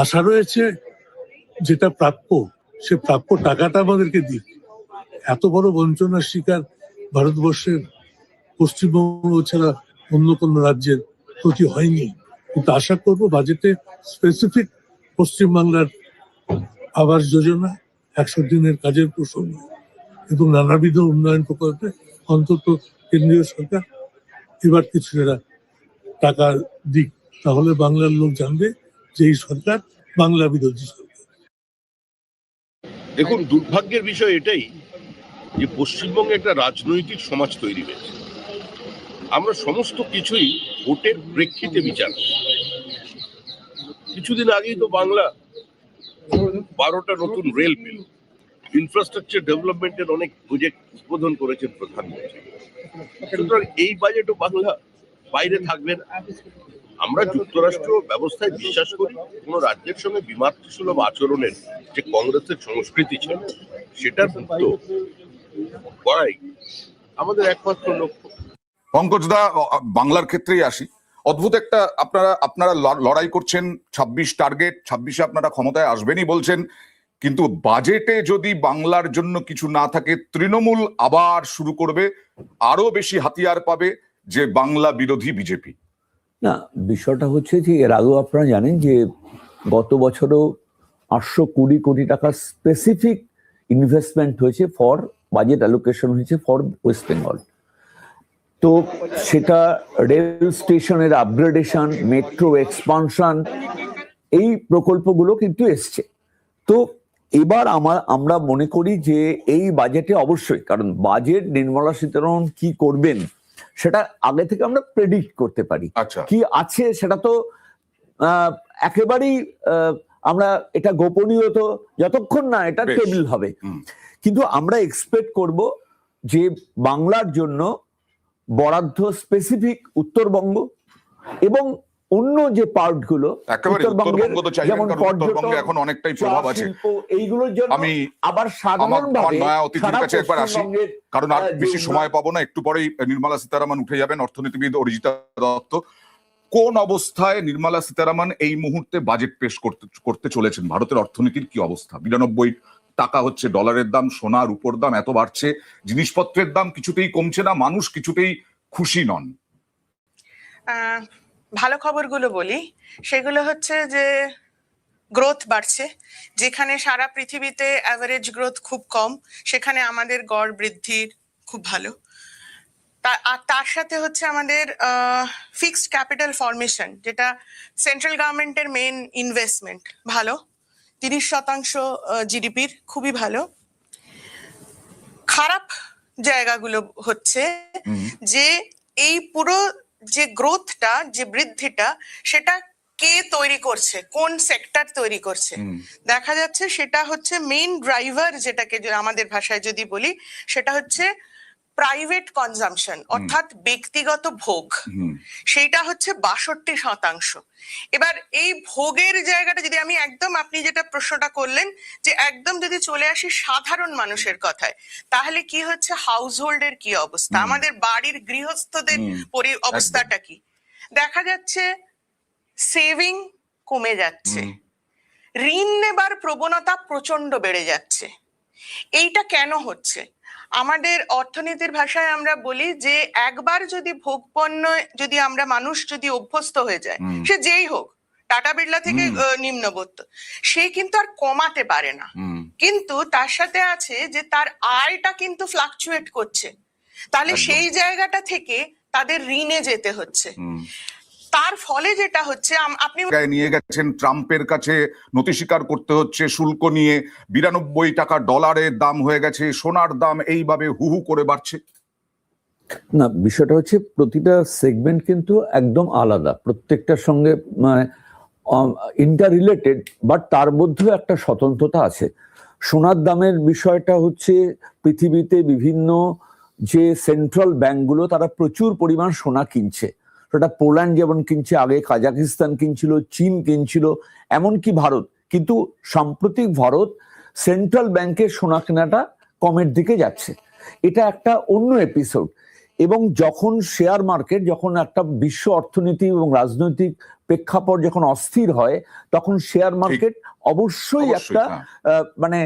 আশা রয়েছে যেটা প্রাপ্য, সে প্রাপ্য টাকাটা আমাদেরকে দিক। এত বড় বঞ্চনার শিকার ভারতবর্ষের পশ্চিমবঙ্গ ছাড়া অন্য কোনো রাজ্যের ক্ষতি হয়নি। কিন্তু আশা করব বাজেটে স্পেসিফিক পশ্চিমবাংলার আবাস যোজনা, 100 দিনের কাজের প্রসঙ্গ এবং নানাবিধ উন্নয়ন প্রকল্পে অন্তত কেন্দ্রীয় সরকার এবার কিছুটা টাকা দিক। তাহলে বাংলার লোক জানবে যে এই সরকার বাংলা বিরোধী সরকার। দেখুন, দুর্ভাগ্যের বিষয় এটাই যে পশ্চিমবঙ্গে একটা রাজনৈতিক সমাজ তৈরি হয়েছে। আমরা সমস্ত কিছুই ভোটের প্রেক্ষিতে বিচার করি। কিছুদিন আগেই তো বাংলা 12টা নতুন রেল পেল, ইনফ্রাস্ট্রাকচার ডেভেলপমেন্টের অনেক প্রজেক্ট উদ্বোধন করেছেন প্রধানমন্ত্রী। সুতরাং এই বাজেটও বাংলা বাইরে থাকবে না। আমরা যুক্তরাষ্ট্র ব্যবস্থায় বিশ্বাস করি। কোন রাজ্যের সঙ্গে বিমাতৃসুলভ আচরণের যে কংগ্রেসের সংস্কৃতি ছিল, সেটার মুক্ত করাই আমাদের একমাত্র লক্ষ্য। পঙ্কজ দা, বাংলার ক্ষেত্রেই আসি। অদ্ভুত একটা, আপনারা লড়াই করছেন 26 টার্গেট, 26-এ আপনারা ক্ষমতায় আসবেনই বলছেন, কিন্তু বাজেটে যদি বাংলার জন্য কিছু না থাকে, তৃণমূল আবার শুরু করবে, আরো বেশি হাতিয়ার পাবে যে বাংলা বিরোধী বিজেপি। না, বিষয়টা হচ্ছে যে এর আগেও আপনারা জানেন যে গত বছরও 820 কোটি টাকা স্পেসিফিক ইনভেস্টমেন্ট হয়েছে ফর বাজেট অ্যালোকেশন হয়েছে ফর ওয়েস্ট বেঙ্গল। তো সেটা রেল স্টেশনের আপগ্রেডেশন, মেট্রো এক্সপানশন, এই প্রকল্পগুলো কিন্তু এসছে। তো এবার আমরা মনে করি যে এই বাজেটে অবশ্যই, কারণ বাজেট নির্মলা সীতারামন কি করবেন সেটা আগে থেকে আমরা প্রেডিক্ট করতে পারি। কি আছে সেটা তো একেবারেই আমরা, এটা গোপনীয় তো যতক্ষণ না এটা টেবিল হবে। কিন্তু আমরা এক্সপেক্ট করব যে বাংলার জন্য বরাদ্দ স্পেসিফিক উত্তরবঙ্গ এবং অন্য যে পার্ট গুলো যেমন উত্তরবঙ্গে এখন অনেকটাই প্রভাব আছে, এইগুলোর জন্য আমি আবার সাধারণভাবে অতিথির কাছে একবার আসি, কারণ আর বেশি সময় পাবো না। একটু পরেই নির্মলা সীতারামন উঠে যাবেন, অর্থনীতিবিদ অরিজিতা দত্ত। কোন অবস্থায় নির্মলা সীতারামন এই মুহূর্তে বাজেট পেশ করতে চলেছেন? ভারতের অর্থনীতির কি অবস্থা? 92 টাকা হচ্ছে ডলারের দাম, সোনার উপর দাম এত বাড়ছে, জিনিসপত্রের দাম কিছুতেই কমছে না, মানুষ কিছুতেই খুশি নন। ভালো খবরগুলো বলি, সেগুলো হচ্ছে যে গ্রোথ বাড়ছে। যেখানে সারা পৃথিবীতে অ্যাভারেজ গ্রোথ খুব কম, সেখানে আমাদের গড় বৃদ্ধির খুব ভালো। আর তার সাথে হচ্ছে আমাদের ফিক্সড ক্যাপিটাল ফর্মেশন, যেটা সেন্ট্রাল গভর্নমেন্টের মেন ইনভেস্টমেন্ট, ভালো, 30% জিডিপির, খুবই ভালো। খারাপ জায়গাগুলো হচ্ছে যে এই পুরো যে গ্রোথটা, যে বৃদ্ধিটা, সেটা কে তৈরি করছে, কোন সেক্টর তৈরি করছে। দেখা যাচ্ছে সেটা হচ্ছে মেইন ড্রাইভার, যেটাকে আমাদের ভাষায় যদি বলি, সেটা হচ্ছে প্রাইভেট কনজাম্পশন, অর্থাৎ ব্যক্তিগত ভোগ। সেইটা হচ্ছে 62%। এবার এই ভোগের জায়গাটা যদি আমি একদম, আপনি যেটা প্রশ্নটা করলেন, যে একদম যদি চলে আসি সাধারণ মানুষের কথায়, তাহলে কি হচ্ছে, হাউস হোল্ডের কি অবস্থা, আমাদের বাড়ির গৃহস্থদের অবস্থাটা কি? দেখা যাচ্ছে সেভিং কমে যাচ্ছে, ঋণ নেবার প্রবণতা প্রচন্ড বেড়ে যাচ্ছে। এইটা কেন হচ্ছে? আমাদের অর্থনীতির ভাষায় আমরা বলি যে একবার যদি ভোগপণ্য, যদি আমরা মানুষ যদি অভ্যস্ত হয়ে যায়, সে যেই হোক, টাটা বিড়লা থেকে নিম্নবিত্ত, সে কিন্তু আর কমাতে পারে না। কিন্তু তার সাথে আছে যে তার আয়টা কিন্তু ফ্লাকচুয়েট করছে, তাহলে সেই জায়গাটা থেকে তাদের ঋণে যেতে হচ্ছে। তার ফলে যেটা হচ্ছে, আপনি নিয়ে গেছেন ট্রাম্পের কাছে, নথি স্বীকার করতে হচ্ছে শুল্ক নিয়ে, 92 টাকা ডলারের দাম হয়ে গেছে, সোনার দাম এইভাবে হু হু করে বাড়ছে। না, বিষয়টা হচ্ছে প্রতিটা সেগমেন্ট কিন্তু একদম আলাদা, প্রত্যেকটার সঙ্গে মানে ইন্টার রিলেটেড, বাট তার মধ্যেও একটা স্বতন্ত্রতা আছে। সোনার দামের বিষয়টা হচ্ছে পৃথিবীতে বিভিন্ন যে সেন্ট্রাল ব্যাংকগুলো তারা প্রচুর পরিমাণ সোনা কিনছে। সেটা পোল্যান্ড যেমন কিনছে, আগে কাজাকিস্তান কিনছিল, চীন কিনছিল, এমনকি ভারত। কিন্তু সাম্প্রতিক ভারত সেন্ট্রাল ব্যাংকের সোনা কেনাটা কমের দিকে যাচ্ছে। এটা একটা অন্য এপিসোড। এবং যখন শেয়ার মার্কেট, যখন একটা বিশ্ব অর্থনীতি এবং রাজনৈতিক প্রেক্ষাপট যখন অস্থির হয়, তখন শেয়ার মার্কেট অবশ্যই একটা মানে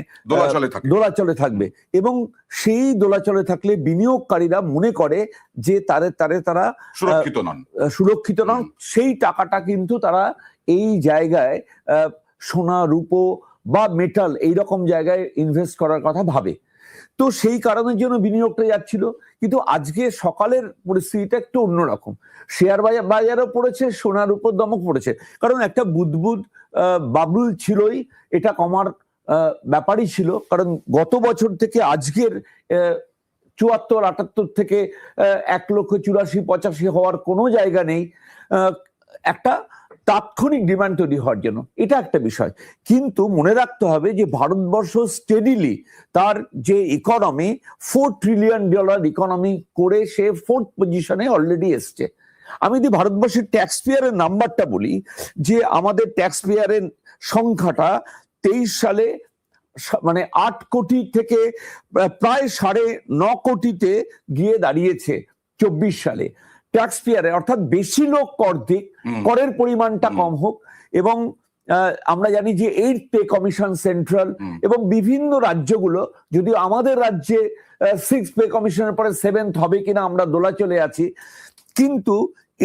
দোলাচলে থাকবে। এবং সেই দোলাচলে থাকলে বিনিয়োগকারীরা মনে করে যে তারা সুরক্ষিত নন, সেই টাকাটা কিন্তু তারা এই জায়গায় সোনা, রূপো বা মেটাল এইরকম জায়গায় ইনভেস্ট করার কথা ভাবে। তো সেই কারণের জন্য বিনিয়োগটা যাচ্ছিল। কিন্তু আজকে সকালের পরিস্থিতিটা একটু অন্যরকম। শেয়ার বাজারও পড়েছে, সোনার উপর দামও পড়েছে, কারণ একটা বুদবুদ বাবুল ছিলই, এটা কমার ব্যাপারই ছিল। কারণ গত বছর থেকে আজকের 74-78 থেকে 1,84,85 হওয়ার কোনো জায়গা নেই, একটা তাৎক্ষণিক ডিমান্ড তৈরি হওয়ার জন্য। এটা একটা বিষয়। কিন্তু মনে রাখতে হবে যে ভারতবর্ষ স্টেডিলি তার যে ইকোনমি, $4 ট্রিলিয়ন ইকোনমি করে সে 4th পজিশনে অলরেডি এসছে। আমি যদি ভারতবর্ষের ট্যাক্স পেয়ারের নাম্বারটা বলি, যে আমাদের ট্যাক্স পেয়ারের সংখ্যাটা 23 সালে মানে 8 কোটি থেকে প্রায় 9.5 কোটিতে গিয়ে দাঁড়িয়েছে 24 সালে। ট্যাক্স পেয়ারে, অর্থাৎ বেশি লোক কর দিক, করের পরিমাণটা কম হোক। এবং আমরা জানি যে 8th পে কমিশন সেন্ট্রাল এবং বিভিন্ন রাজ্যগুলো, যদিও আমাদের রাজ্যে 6th পে কমিশনের পরে 7th হবে কিনা আমরা দোলাচলে আছি, কিন্তু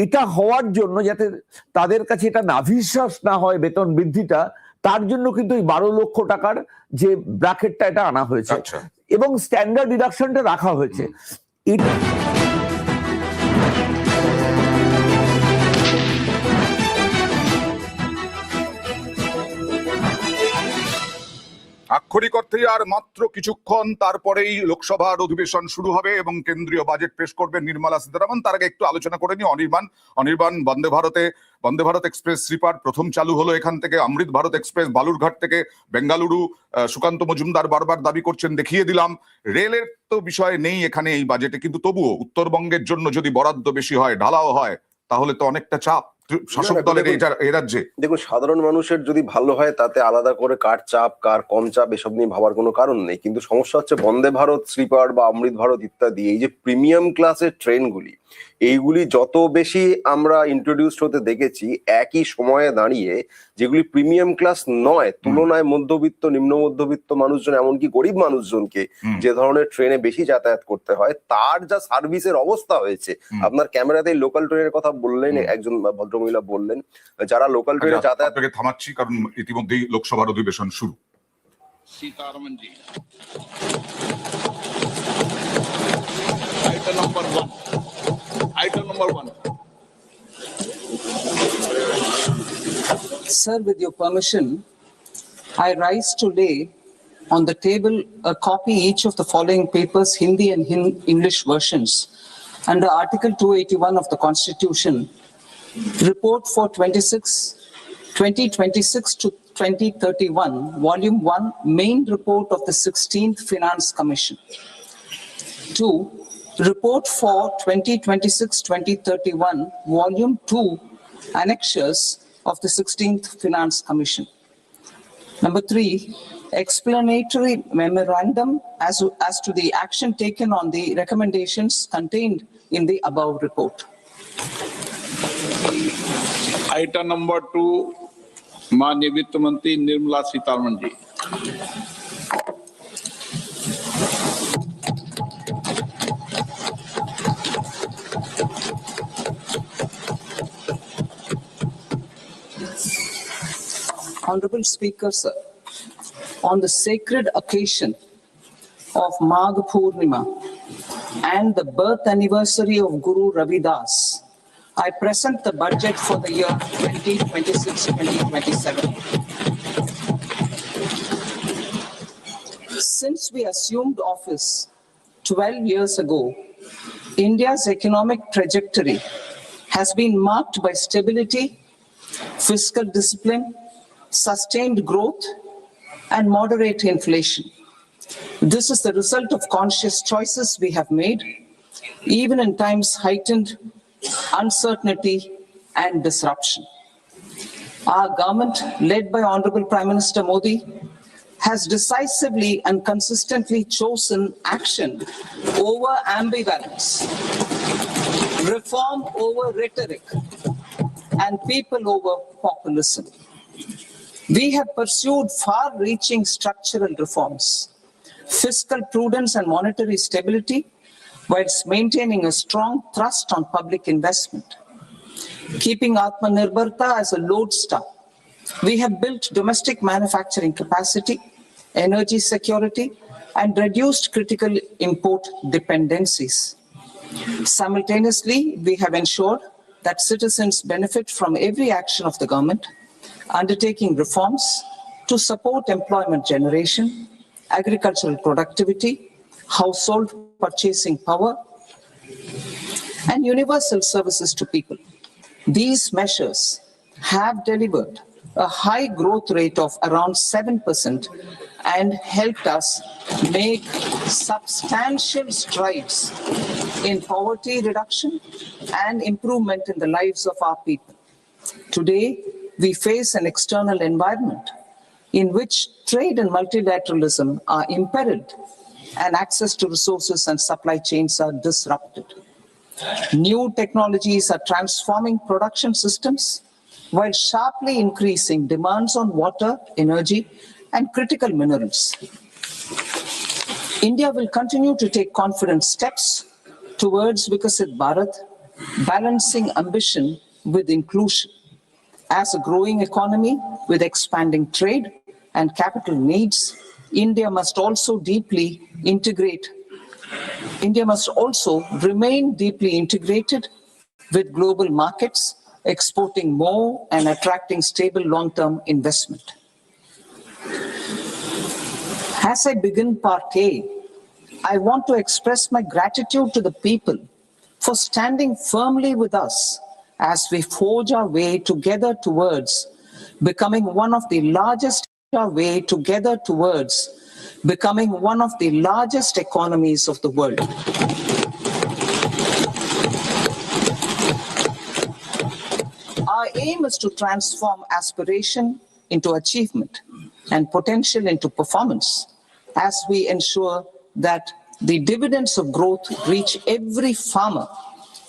এটা হওয়ার জন্য যাতে তাদের কাছে এটা নাভিশ্বাস না হয় বেতন বৃদ্ধিটা, তার জন্য কিন্তু এই 12 লক্ষ টাকার যে ব্র্যাকেটটা এটা আনা হয়েছে এবং স্ট্যান্ডার্ড ডিডাকশনটা রাখা হয়েছে। আক্ষরিক অর্থেই আর মাত্র কিছুক্ষণ তারপরেই লোকসভার অধিবেশন শুরু হবে এবং কেন্দ্রীয় বাজেট পেশ করবেন নির্মলা সীতারামন। তার আগে একটু আলোচনা করে নিই অনির্বাণ বন্দে ভারত এক্সপ্রেস স্লিপার প্রথম চালু হলো এখান থেকে। অমৃত ভারত এক্সপ্রেস বালুরঘাট থেকে বেঙ্গালুরু, সুকান্ত মজুমদার বারবার দাবি করছেন দেখিয়ে দিলাম। রেলের তো বিষয় নেই এখানে এই বাজেটে, কিন্তু তবুও উত্তরবঙ্গের জন্য যদি বরাদ্দ বেশি হয়, ঢালাও হয়, তাহলে তো অনেকটা চাপ শাসক দলের এই রাজ্যে। দেখুন, সাধারণ মানুষের যদি ভালো হয় তাতে আলাদা করে কার চাপ কার কম চাপ এসব নিয়ে ভাবার কোনো কারণ নেই। কিন্তু সমস্যা হচ্ছে বন্দে ভারত স্লিপার বা অমৃত ভারত ইত্যাদি এই যে প্রিমিয়াম ক্লাসের ট্রেনগুলি, এইগুলি যত বেশি আমরা ইন্ট্রোডিউসড হতে দেখেছি একই সময়ে দাঁড়িয়ে, যেগুলি প্রিমিয়াম ক্লাস নয়, তুলনায় মধ্যবিত্ত নিম্ন মধ্যবিত্ত মানুষজন এমনকি গরিব মানুষজনকে যে ধরনের ট্রেনে বেশি যাতায়াত করতে হয়, তার যা সার্ভিসের অবস্থা হয়েছে। আপনার ক্যামেরাতে লোকাল ট্রেনের কথা বললেন, একজন ভদ্রমহিলা বললেন, যারা লোকাল ট্রেনে যাতায়াত। থামাচ্ছি কারণ ইতিমধ্যেই লোকসভার অধিবেশন শুরু। सीतारमन जी, item number 1. Sir, with your permission, I rise to lay on the table a copy each of the following papers, Hindi and English versions, under Article 281 of the Constitution. Report for 2026 to 2031, Volume 1, Main Report of the 16th Finance Commission. 2. Report for 2026-2031, Volume 2, Annexures of the 16th Finance Commission. Number 3, explanatory memorandum as to the action taken on the recommendations contained in the above report. Item number 2, माननीय वित्त मंत्री निर्मला सीतारमन जी। Honorable Speaker, sir, on the sacred occasion of Magh Purnima and the birth anniversary of Guru Ravidas, I present the budget for the year 2026-2027. Since we assumed office 12 years ago, India's economic trajectory has been marked by stability, fiscal discipline, sustained growth, and moderate inflation. This is the result of conscious choices we have made, even in times heightened uncertainty and disruption. Our government, led by Honorable Prime Minister Modi, has decisively and consistently chosen action over ambivalence, reform over rhetoric, and people over populism. We have pursued far-reaching structural reforms, fiscal prudence and monetary stability, whilst maintaining a strong thrust on public investment. Keeping Atmanirbharta as a lodestar, we have built domestic manufacturing capacity, energy security, and reduced critical import dependencies. Simultaneously, we have ensured that citizens benefit from every action of the government, undertaking reforms to support employment generation, agricultural productivity, household purchasing power, and universal services to people. These measures have delivered a high growth rate of around 7% and helped us make substantial strides in poverty reduction and improvement in the lives of our people. Today, we face an external environment in which trade and multilateralism are imperiled and access to resources and supply chains are disrupted. New technologies are transforming production systems while sharply increasing demands on water, energy, and critical minerals. India will continue to take confident steps towards Vikasit Bharat, balancing ambition with inclusion. As a growing economy with expanding trade and capital needs, India must also remain deeply integrated with global markets, exporting more and attracting stable long-term investment. As I begin part A, I want to express my gratitude to the people for standing firmly with us as we forge our way together towards becoming one of the largest economies of the world. Our aim is to transform aspiration into achievement and potential into performance as we ensure that the dividends of growth reach every farmer,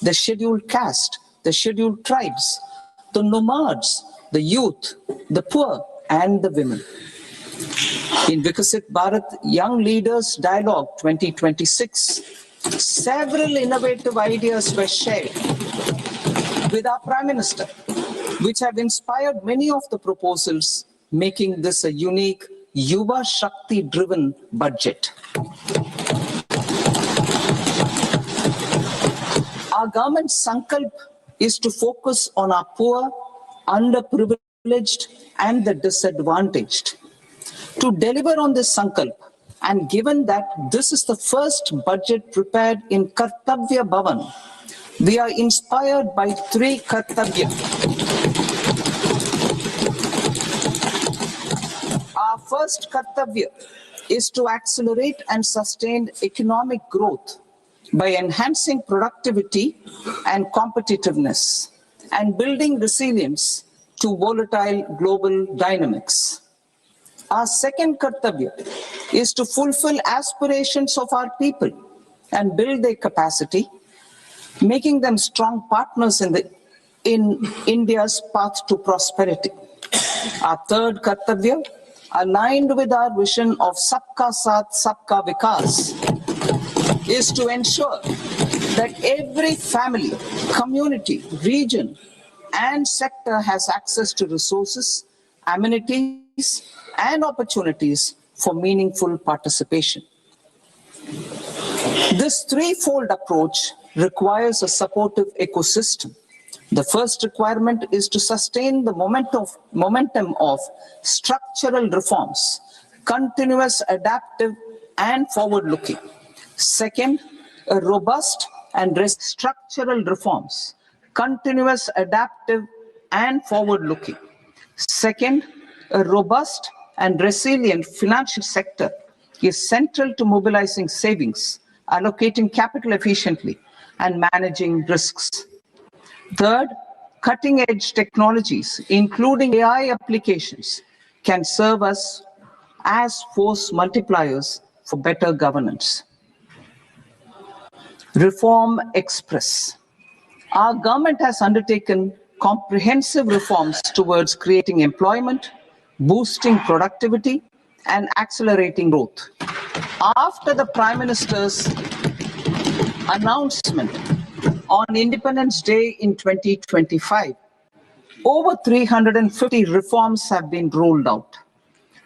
the scheduled caste, the scheduled tribes, the nomads, the youth, the poor, and the women. In Vikasit Bharat Young Leaders Dialogue 2026, several innovative ideas were shared with our Prime Minister, which have inspired many of the proposals, making this a unique Yuva Shakti-driven budget. Our government's sankalp is to focus on our poor, underprivileged, and the disadvantaged. To deliver on this sankalp, and given that this is the first budget prepared in Kartavya Bhavan, we are inspired by three Kartavya. Our first Kartavya is to accelerate and sustain economic growth by enhancing productivity and competitiveness and building resilience to volatile global dynamics. Our second Kartavya is to fulfill aspirations of our people and build their capacity, making them strong partners in India's path to prosperity. Our third Kartavya, aligned with our vision of Sabka Saath, Sabka Vikas, is to ensure that every family, community, region, and sector has access to resources, amenities, and opportunities for meaningful participation. This threefold approach requires a supportive ecosystem. The first requirement is to sustain the momentum of structural reforms, continuous, adaptive, and forward-looking. Second, a robust and structural reforms, continuous, adaptive, and forward-looking. Second, a robust and resilient financial sector is central to mobilizing savings, allocating capital efficiently, and managing risks. Third, cutting-edge technologies, including AI applications, can serve us as force multipliers for better governance. Reform Express. Our government has undertaken comprehensive reforms towards creating employment, boosting productivity, and accelerating growth. After the Prime Minister's announcement on Independence Day in 2025, over 350 reforms have been rolled out.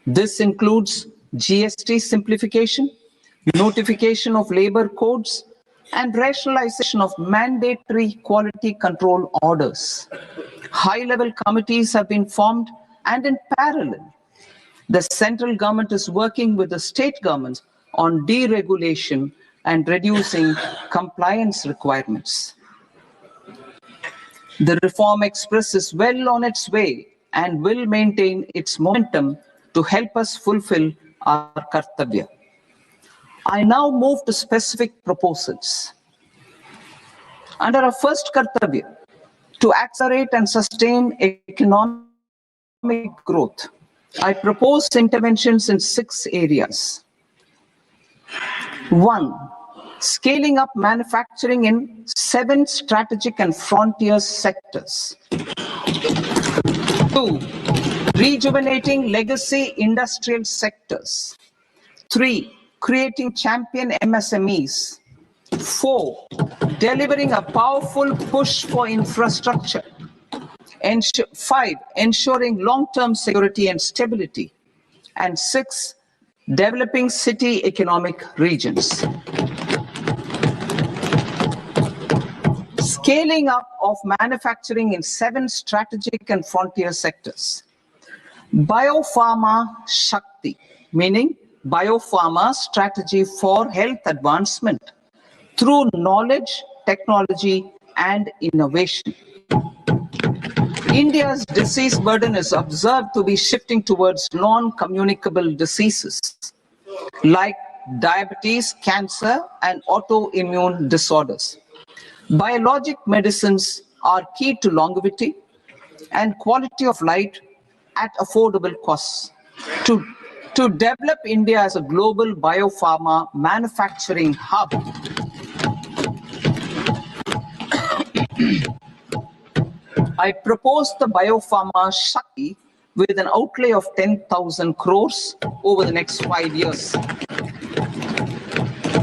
This includes GST simplification, notification of labor codes, and rationalization of mandatory quality control orders. High-level committees have been formed, and in parallel, the central government is working with the state governments on deregulation and reducing compliance requirements. The Reform Express is well on its way and will maintain its momentum to help us fulfill our Kartavya. I now move to specific proposals. Under our first Kartavya, to accelerate and sustain economic growth, I propose interventions in 6 areas. 1. Scaling up manufacturing in 7 strategic and frontier sectors. 2. Rejuvenating legacy industrial sectors. 3. Creating champion MSMEs. 4. Delivering a powerful push for infrastructure. 5. Ensuring long-term security and stability. And 6. Developing city economic regions. Scaling up of manufacturing in 7 strategic and frontier sectors. Biopharma Shakti, meaning biopharma strategy for health advancement through knowledge, technology, and innovation. India's disease burden is observed to be shifting towards non-communicable diseases like diabetes, cancer, and autoimmune disorders. Biologic medicines are key to longevity and quality of life at affordable costs. To develop India as a global biopharma manufacturing hub, I propose the Biopharma Shakti with an outlay of 10,000 crores over the next 5 years.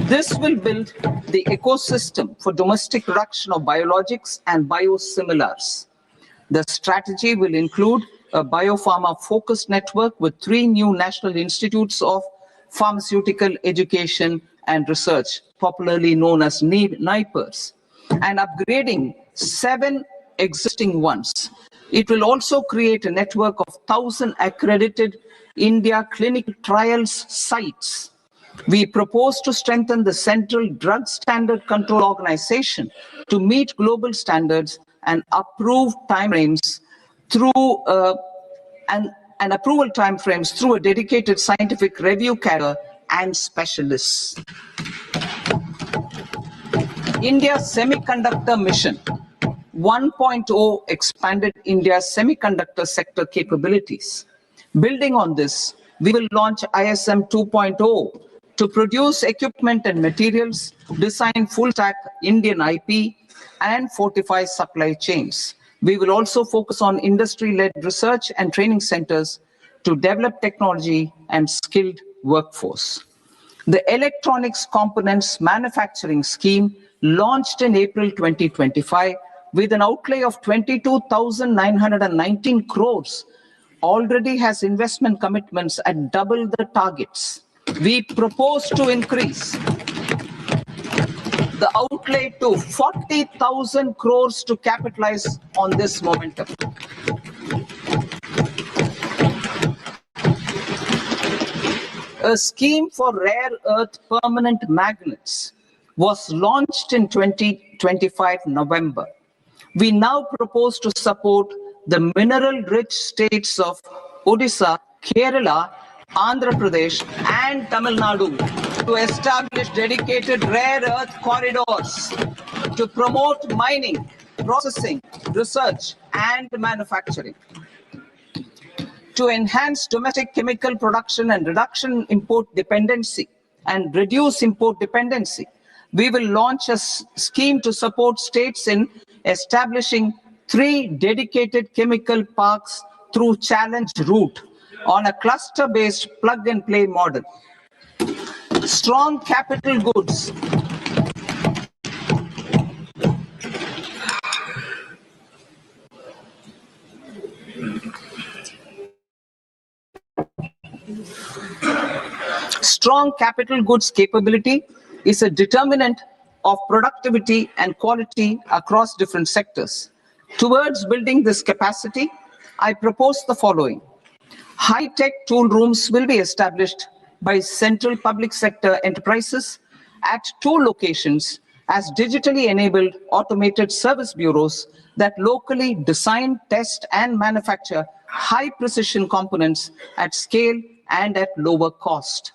This will build the ecosystem for domestic production of biologics and biosimilars. The strategy will include a biopharma-focused network with 3 new national institutes of pharmaceutical education and research, popularly known as NIPERs, and upgrading 7 existing ones. It will also create a network of 1,000 accredited India clinical trials sites. We propose to strengthen the Central Drug Standard Control Organization to meet global standards and approve timeframes through and approval timeframes through a dedicated scientific review cadre and specialists. India's semiconductor mission 1.0 expanded India's semiconductor sector capabilities. Building on this, we will launch ISM 2.0 to produce equipment and materials, design full-stack Indian IP, and fortify supply chains. We will also focus on industry-led research and training centers to develop technology and skilled workforce. The Electronics Components Manufacturing Scheme, launched in April 2025 with an outlay of 22,919 crores, already has investment commitments at double the targets. We propose to increase the outlay to 40,000 crores to capitalize on this momentum. A scheme for rare earth permanent magnets was launched in 2025 November. We now propose to support the mineral-rich states of Odisha, Kerala, Andhra Pradesh, and Tamil Nadu to establish dedicated rare earth corridors to promote mining, processing, research, and manufacturing. To enhance domestic chemical production and reduction import dependency and reduce import dependency, we will launch a scheme to support states in establishing 3 dedicated chemical parks through challenge route on a cluster-based plug-and-play model. Strong capital goods. Strong capital goods capability is a determinant of productivity and quality across different sectors. Towards building this capacity, I propose the following. High-tech tool rooms will be established by central public sector enterprises at 2 locations as digitally enabled automated service bureaus that locally design, test, and manufacture high-precision components at scale and at lower cost.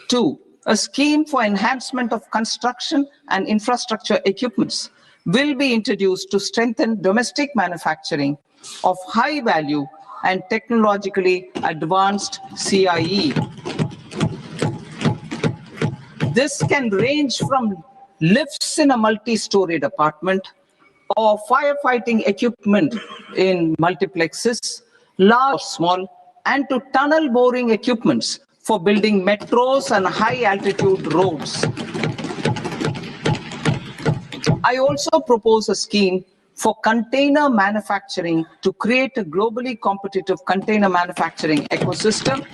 2. A scheme for enhancement of construction and infrastructure equipments will be introduced to strengthen domestic manufacturing of high value and technologically advanced CIE. This can range from lifts in a multi-storied apartment or firefighting equipment in multiplexes, large or small, and to tunnel boring equipments for building metros and high-altitude roads. I also propose a scheme for container manufacturing to create a globally competitive container manufacturing ecosystem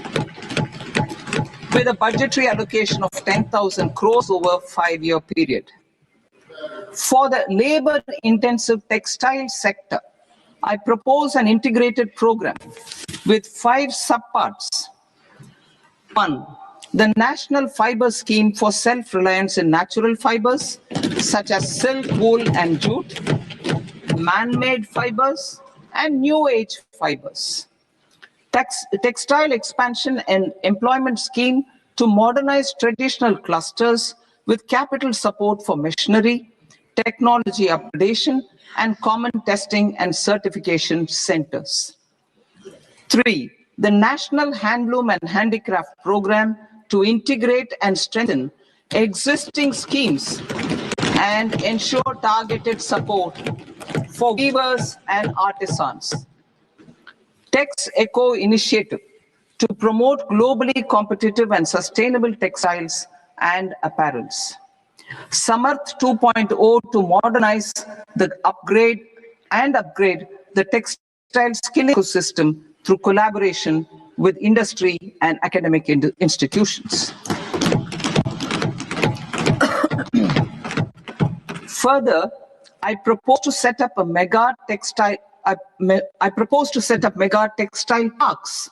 with a budgetary allocation of 10,000 crores over a 5-year period. For the labor-intensive textile sector, I propose an integrated program with 5 subparts. 1. the National Fiber Scheme for self-reliance in natural fibers, such as silk, wool, and jute, man-made fibers, and new age fibers. Textile expansion and employment scheme to modernize traditional clusters with capital support for machinery, technology upgradation, and common testing and certification centers. 3, the National Handloom and Handicraft Program to integrate and strengthen existing schemes and ensure targeted support for weavers and artisans. Tex Eco Initiative to promote globally competitive and sustainable textiles and apparels. Samarth 2.0 to modernize the upgrade the textile skilling ecosystem through collaboration with industry and academic institutions. Further, I propose to set up mega textile parks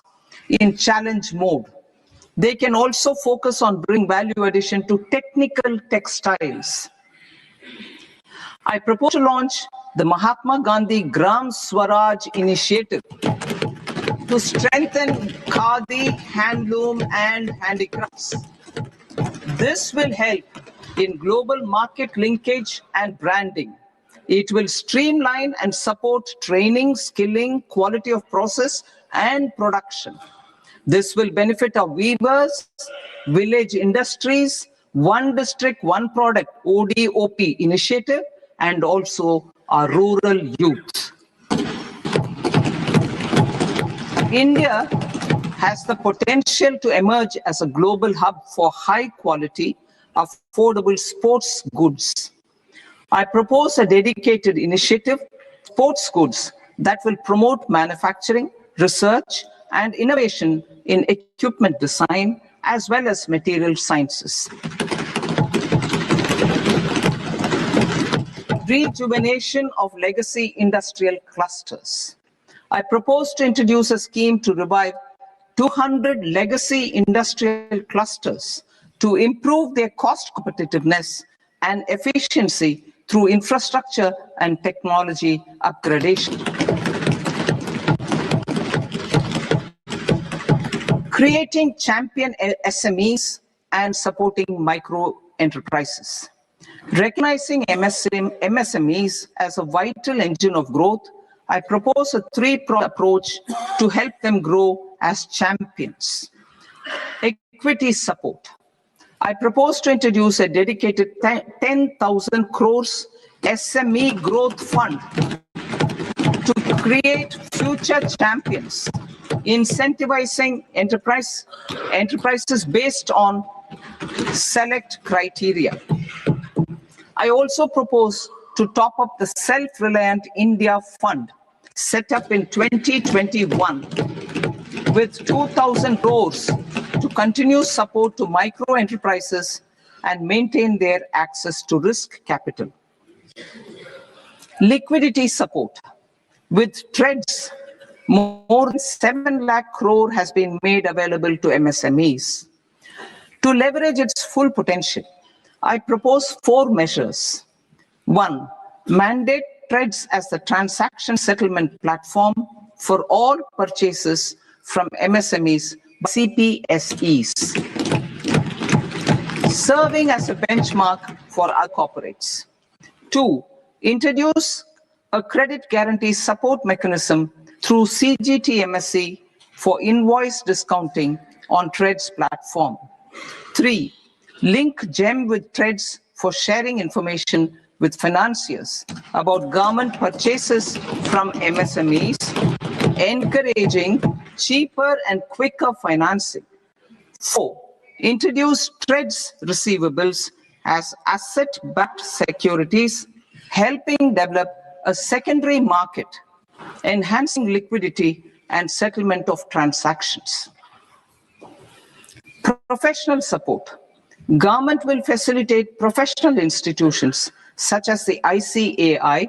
in challenge mode. They can also focus on bringing value addition to technical textiles. I propose to launch the Mahatma Gandhi Gram Swaraj initiative to strengthen khadi, handloom, and handicrafts. This will help in global market linkage and branding. It will streamline and support training, skilling, quality of process, and production. This will benefit our weavers, village industries, one district, one product, ODOP initiative, and also our rural youth. India has the potential to emerge as a global hub for high quality, affordable sports goods. I propose a dedicated initiative, sports goods, that will promote manufacturing, research, and innovation in equipment design, as well as material sciences. Rejuvenation of legacy industrial clusters. I propose to introduce a scheme to revive 200 legacy industrial clusters to improve their cost competitiveness and efficiency through infrastructure and technology upgradation. Creating champion SMEs and supporting micro enterprises. Recognizing MSMEs as a vital engine of growth, I propose a three-pronged approach to help them grow as champions. Equity support. I propose to introduce a dedicated 10,000 crores SME growth fund to create future champions, incentivizing enterprises based on select criteria. I also propose to top up the Self-Reliant India Fund set up in 2021 with 2,000 crores to continue support to micro enterprises and maintain their access to risk capital. Liquidity support. With TREDS, more than 7 lakh crore has been made available to MSMEs. To leverage its full potential, I propose 4 measures. 1, mandate TREDS as the transaction settlement platform for all purchases from MSMEs by CPSEs, serving as a benchmark for our corporates. 2, introduce a credit guarantee support mechanism through CGTMSE for invoice discounting on TREDS platform. 3, link GEM with TREDS for sharing information with financiers about government purchases from MSMEs, encouraging cheaper and quicker financing. 4, introduce TREDS receivables as asset-backed securities, helping develop a secondary market, enhancing liquidity and settlement of transactions. Professional support. Government will facilitate professional institutions such as the ICAI,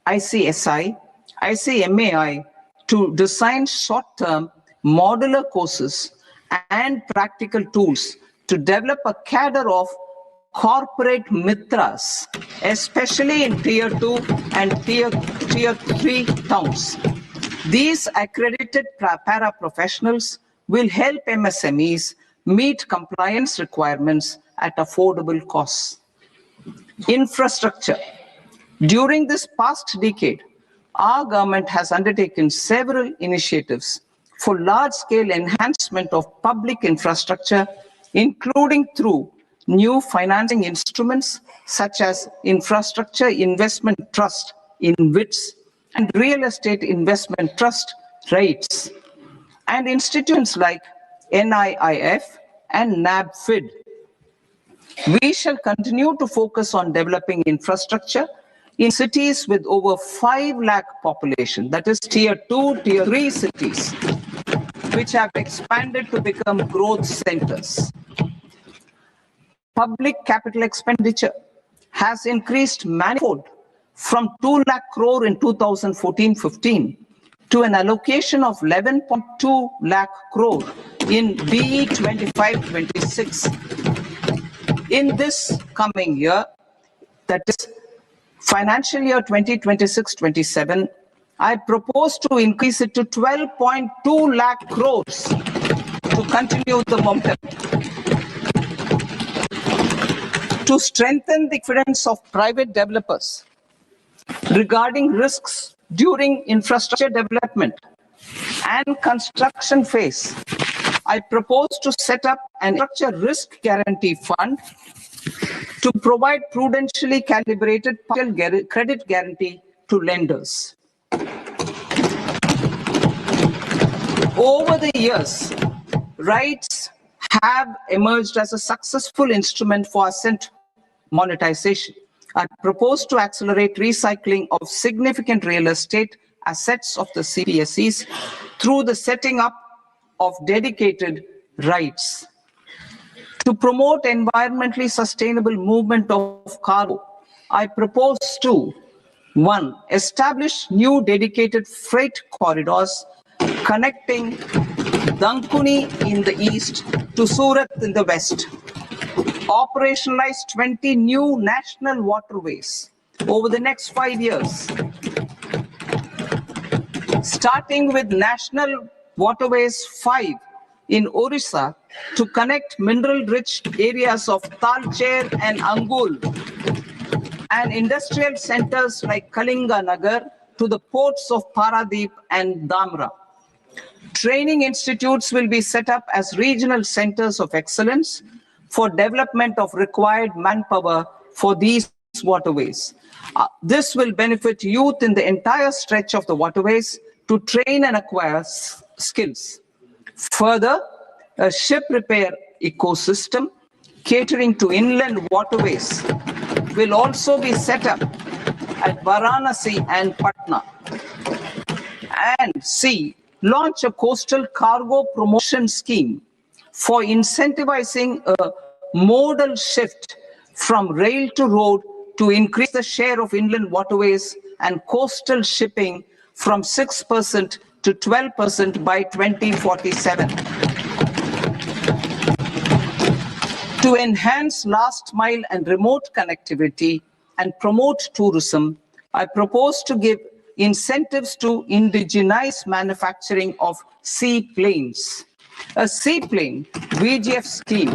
ICSI, ICMAI to design short-term modular courses and practical tools to develop a cadre of corporate mitras, especially in tier 2 and tier 3 towns. These accredited para-professionals will help MSMEs meet compliance requirements at affordable costs. Infrastructure. During this past decade, our government has undertaken several initiatives for large-scale enhancement of public infrastructure, including through new financing instruments such as Infrastructure Investment Trust in WITS and Real Estate Investment Trust REITs, and institutions like NIIF and NABFID. We shall continue to focus on developing infrastructure in cities with over 5 lakh population, that is tier 2, tier 3 cities, which have expanded to become growth centers. Public capital expenditure has increased manifold from 2 lakh crore in 2014-15 to an allocation of 11.2 lakh crore in BE 25-26. In this coming year, that is financial year 2026-27, I propose to increase it to 12.2 lakh crores to continue the momentum. To strengthen the confidence of private developers regarding risks during infrastructure development and construction phase, I propose to set up an infrastructure risk guarantee fund to provide prudentially calibrated partial credit guarantee to lenders. Over the years, REITs have emerged as a successful instrument for asset monetization. I propose to accelerate recycling of significant real estate assets of the CPSEs through the setting up of dedicated REITs. To promote environmentally sustainable movement of cargo, I propose to 1. Establish new dedicated freight corridors connecting Dankuni in the east to Surat in the west. Operationalize 20 new national waterways over the next 5 years, starting with National Waterways 5 in Orissa to connect mineral-rich areas of Talcher and Angul and industrial centers like Kalinga Nagar to the ports of Paradeep and Dhamra. Training institutes will be set up as regional centers of excellence for development of required manpower for these waterways. This will benefit youth in the entire stretch of the waterways to train and acquire skills. Further, a ship repair ecosystem catering to inland waterways will also be set up at Varanasi and Patna. And C, launch a coastal cargo promotion scheme for incentivizing a modal shift from rail to road to increase the share of inland waterways and coastal shipping from 6% to 12% by 2047. To enhance last mile and remote connectivity and promote tourism, I propose to give incentives to indigenize manufacturing of seaplanes. A seaplane VGF scheme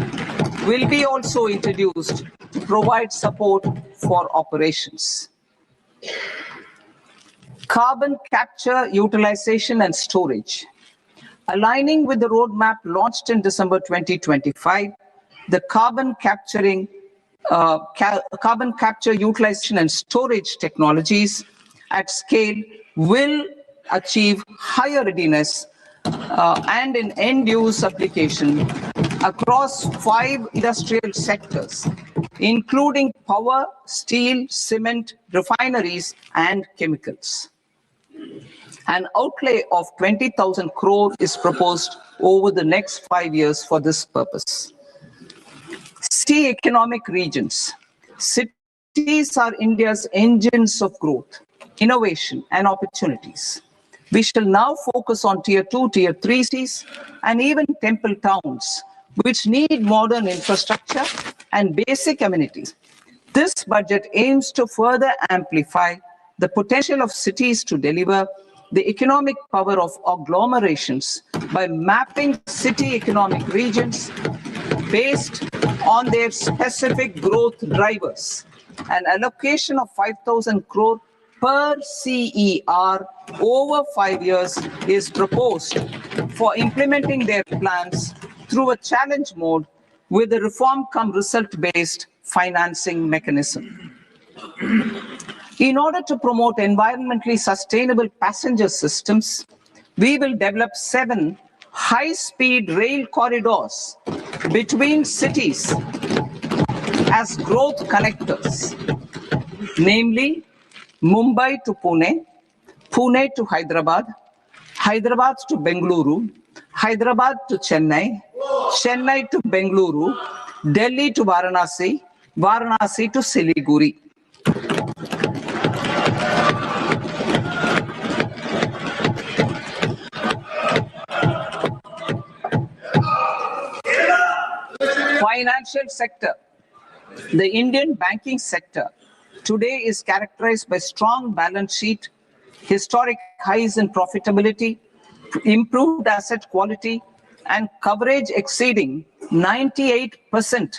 will be also introduced to provide support for operations. Carbon capture, utilization and storage. Aligning with the roadmap launched in December 2025, the carbon capture, utilization and storage technologies at scale will achieve higher readiness and in end-use application across 5 industrial sectors, including power, steel, cement, refineries, and chemicals. An outlay of 20,000 crore is proposed over the next 5 years for this purpose. C, economic regions. Cities are India's engines of growth, innovation, and opportunities. We shall now focus on tier 2, tier 3 cities, and even temple towns which need modern infrastructure and basic amenities. This budget aims to further amplify the potential of cities to deliver the economic power of agglomerations by mapping city economic regions based on their specific growth drivers. An allocation of 5,000 crore per CER over 5 years is proposed for implementing their plans through a challenge mode with a reform cum result-based financing mechanism. In order to promote environmentally sustainable passenger systems, we will develop 7 high-speed rail corridors between cities as growth connectors, namely Mumbai to Pune, Pune to Hyderabad, Hyderabad to Bengaluru, Hyderabad to Chennai, Chennai to Bengaluru, Delhi to Varanasi, Varanasi to Siliguri. Financial sector. The Indian banking sector today is characterized by strong balance sheet, historic highs in profitability, improved asset quality, and coverage exceeding 98%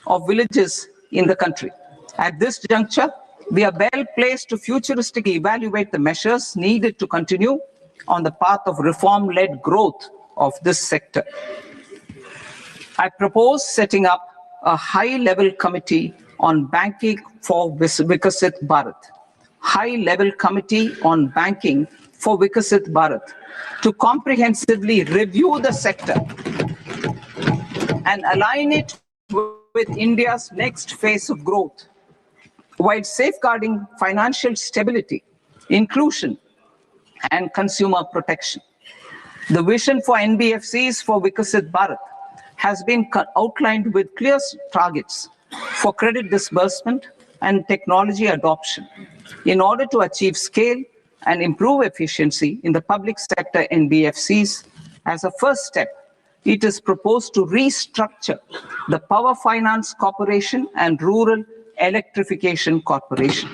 of villages in the country. At this juncture, we are well placed to futuristically evaluate the measures needed to continue on the path of reform-led growth of this sector. I propose setting up a high-level committee on banking for Vikasit Bharat. High-level committee on banking for Vikasit Bharat to comprehensively review the sector and align it with India's next phase of growth, while safeguarding financial stability, inclusion, and consumer protection. The vision for NBFCs for Vikasit Bharat has been outlined with clear targets for credit disbursement and technology adoption in order to achieve scale and improve efficiency in the public sector NBFCs. As a first step, it is proposed to restructure the Power Finance Corporation and Rural Electrification Corporation.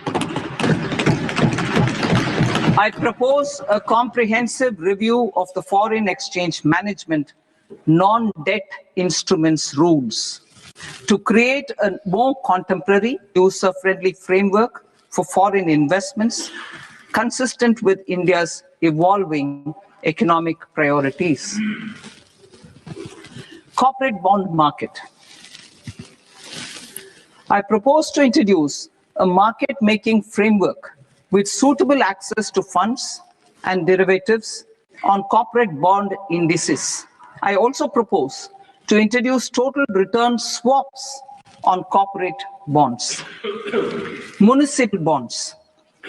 I propose a comprehensive review of the foreign exchange management non-debt instruments rules to create a more contemporary, user-friendly framework for foreign investments consistent with India's evolving economic priorities. Corporate bond market. I propose to introduce a market-making framework with suitable access to funds and derivatives on corporate bond indices. I also propose to introduce total return swaps on corporate bonds. Municipal bonds.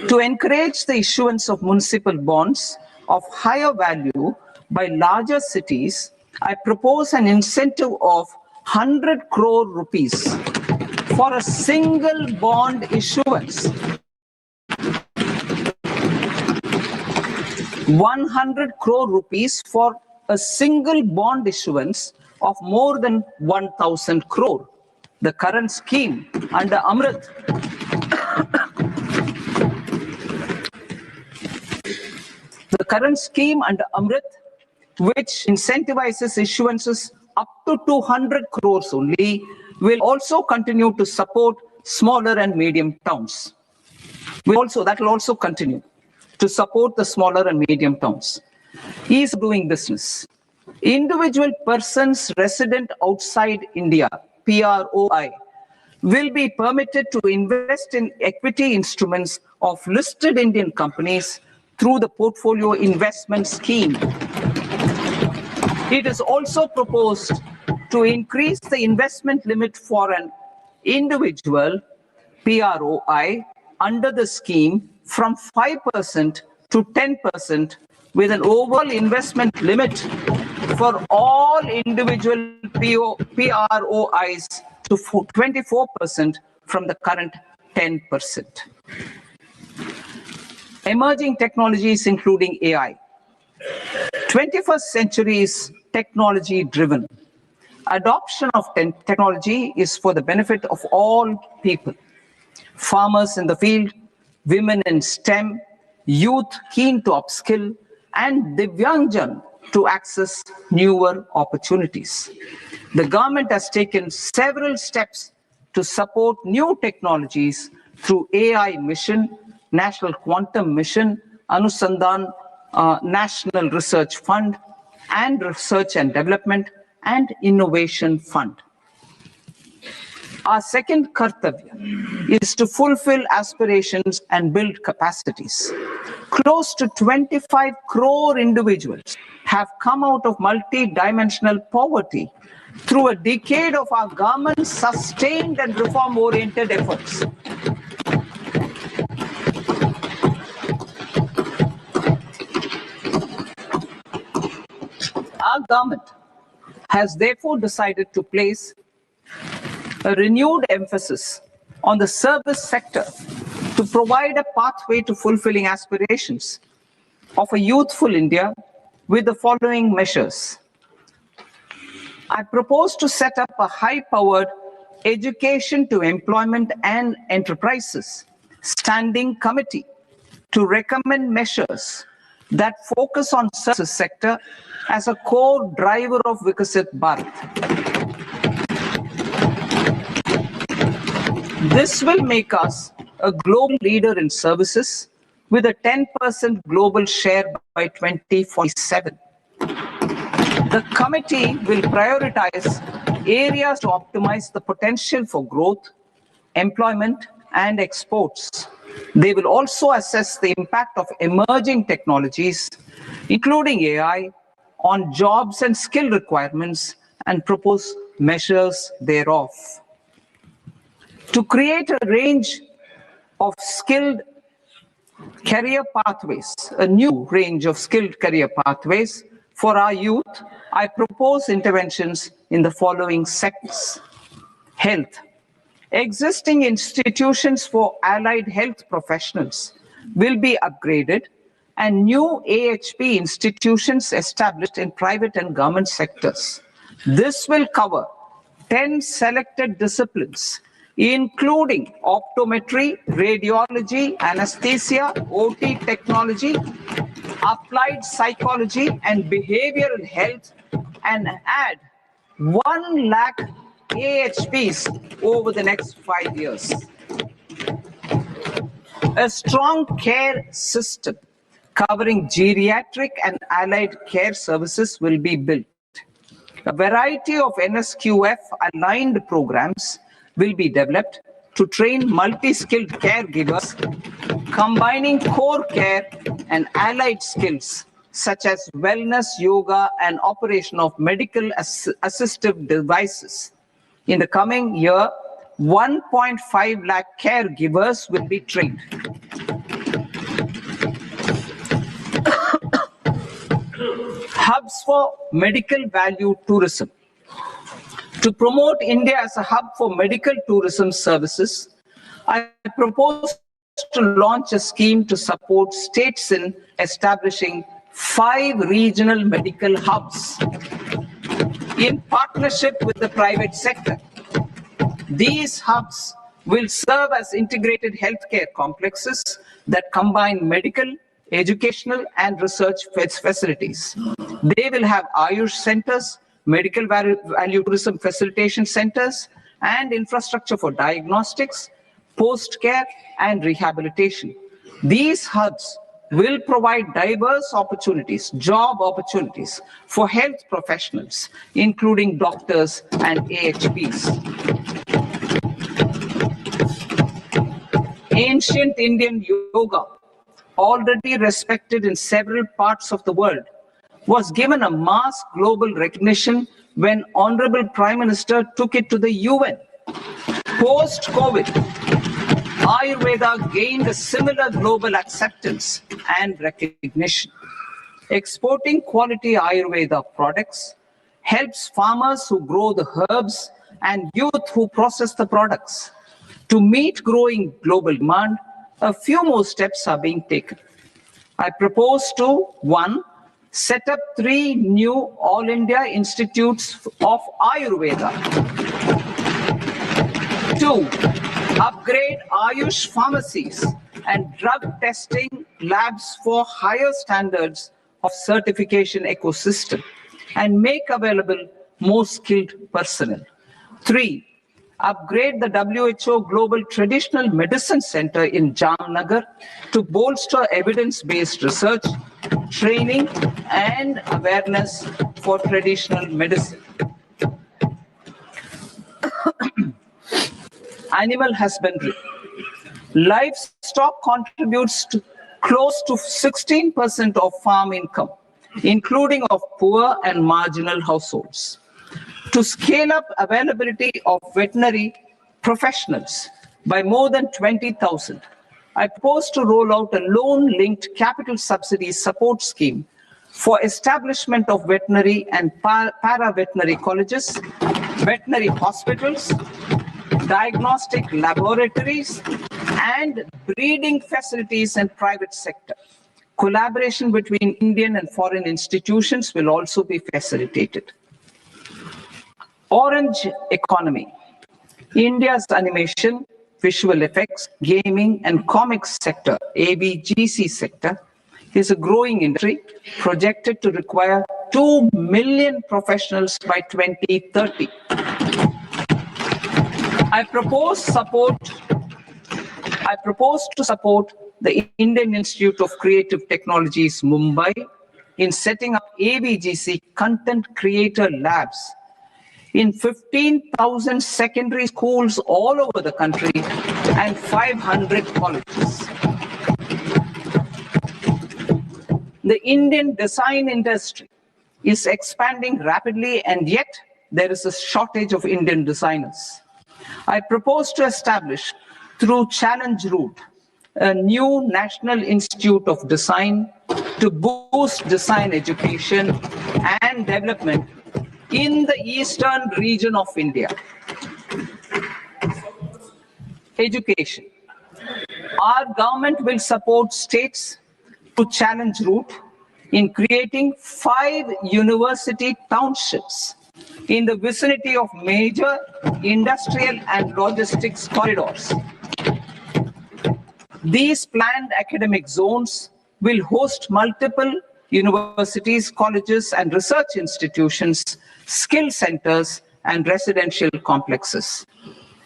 To encourage the issuance of municipal bonds of higher value by larger cities, I propose an incentive of 100 crore rupees for a single bond issuance. 100 crore rupees for a single bond issuance of more than 1,000 crore. The current scheme under Amrit which incentivizes issuances up to 200 crores only, will also continue to support smaller and medium towns. That will also continue to support the smaller and medium towns. Ease of doing business. Individual persons resident outside India, PROI, will be permitted to invest in equity instruments of listed Indian companies through the Portfolio Investment Scheme. It is also proposed to increase the investment limit for an individual PROI under the scheme from 5% to 10%, with an overall investment limit for all individual PROIs to 24% from the current 10%. Emerging technologies including AI. 21st century is technology driven. Adoption of technology is for the benefit of all people. Farmers in the field, women in STEM, youth keen to upskill, and Divyangjan to access newer opportunities. The government has taken several steps to support new technologies through AI Mission, National Quantum Mission, Anusandhan National Research Fund, and Research and Development and Innovation Fund. Our second kartavya is to fulfill aspirations and build capacities. Close to 25 crore individuals have come out of multi-dimensional poverty through a decade of our government's sustained and reform-oriented efforts. Our government has therefore decided to place a renewed emphasis on the service sector to provide a pathway to fulfilling aspirations of a youthful India with the following measures. I propose to set up a high-powered education to employment and enterprises standing committee to recommend measures that focus on service sector as a core driver of Vikasit Bharat. This will make us a global leader in services with a 10% global share by 2047. The committee will prioritize areas to optimize the potential for growth, employment, and exports. They will also assess the impact of emerging technologies, including AI, on jobs and skill requirements and propose measures thereof. To create a range of skilled career pathways, a new range of skilled career pathways for our youth, I propose interventions in the following sectors. Health. Existing institutions for allied health professionals will be upgraded and new AHP institutions established in private and government sectors. This will cover 10 selected disciplines, including optometry, radiology, anesthesia, OT technology, applied psychology, and behavioral health, and add 1 lakh AHPs over the next 5 years. A strong care system covering geriatric and allied care services will be built. A variety of NSQF-aligned programs will be developed to train multi-skilled caregivers, combining core care and allied skills such as wellness, yoga, and operation of medical assistive devices. In the coming year, 1.5 lakh caregivers will be trained. Hubs for medical value tourism. To promote India as a hub for medical tourism services, I propose to launch a scheme to support states in establishing 5 regional medical hubs in partnership with the private sector. These hubs will serve as integrated healthcare complexes that combine medical, educational, and research facilities. They will have Ayush centers, medical value tourism facilitation centers, and infrastructure for diagnostics, post-care, and rehabilitation. These hubs will provide diverse opportunities, job opportunities for health professionals, including doctors and AHPs. Ancient Indian yoga, already respected in several parts of the world, was given a mass global recognition when Honorable Prime Minister took it to the UN. Post-COVID, Ayurveda gained a similar global acceptance and recognition. Exporting quality Ayurveda products helps farmers who grow the herbs and youth who process the products. To meet growing global demand, a few more steps are being taken. I propose to 1. set up 3 new All India Institutes of Ayurveda. 2. Upgrade Ayush pharmacies and drug testing labs for higher standards of certification ecosystem and make available more skilled personnel. 3. Upgrade the WHO Global Traditional Medicine Center in Jamnagar to bolster evidence-based research, training, and awareness for traditional medicine. Animal husbandry. Livestock contributes to close to 16% of farm income, including of poor and marginal households. To scale up availability of veterinary professionals by more than 20,000, I propose to roll out a loan-linked capital subsidy support scheme for establishment of veterinary and para-veterinary colleges, veterinary hospitals, diagnostic laboratories, and breeding facilities in private sector. Collaboration between Indian and foreign institutions will also be facilitated. Orange economy. India's animation, visual effects, gaming, and comics sector, ABGC sector, is a growing industry projected to require 2 million professionals by 2030. I propose to support the Indian Institute of Creative Technologies, Mumbai, in setting up ABGC content creator labs in 15,000 secondary schools all over the country and 500 colleges. The Indian design industry is expanding rapidly, and yet there is a shortage of Indian designers. I propose to establish, through Challenge Route, a new National Institute of Design to boost design education and development in the eastern region of India. Education. Our government will support states to Challenge Route in creating 5 university townships in the vicinity of major industrial and logistics corridors. These planned academic zones will host multiple universities, colleges, and research institutions, skill centers, and residential complexes.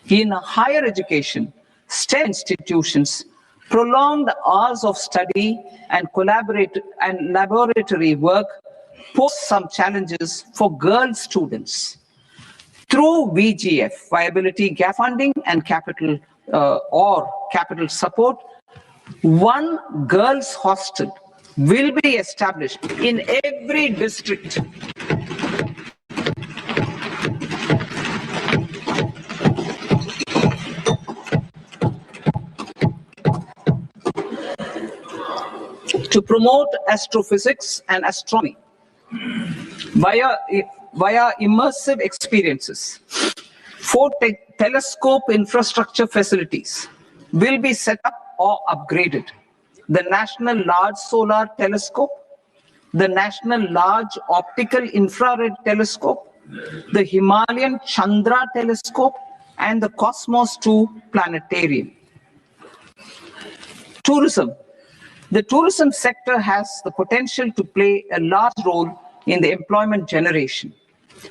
In higher education, STEM institutions, prolonged hours of study and laboratory work pose some challenges for girl students. Through VGF, viability gap funding and capital support, 1 girls' hostel will be established in every district. To promote astrophysics and astronomy via immersive experiences. 4 telescope infrastructure facilities will be set up or upgraded. The National Large Solar Telescope, the National Large Optical Infrared Telescope, the Himalayan Chandra Telescope, and the Cosmos 2 Planetarium. Tourism. The tourism sector has the potential to play a large role in the employment generation,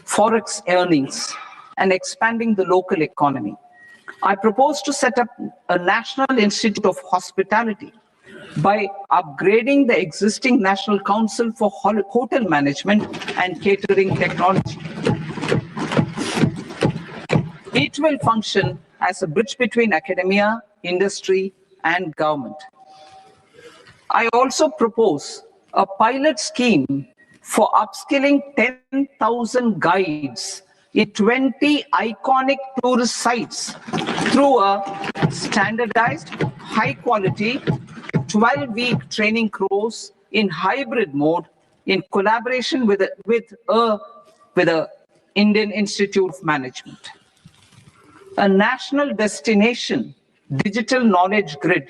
forex earnings, and expanding the local economy. I propose to set up a National Institute of Hospitality by upgrading the existing National Council for Hotel Management and Catering Technology. It will function as a bridge between academia, industry, and government. I also propose a pilot scheme for upskilling 10,000 guides in 20 iconic tourist sites through a standardized, high-quality, 12-week training course in hybrid mode in collaboration with the Indian Institute of Management. A national destination digital knowledge grid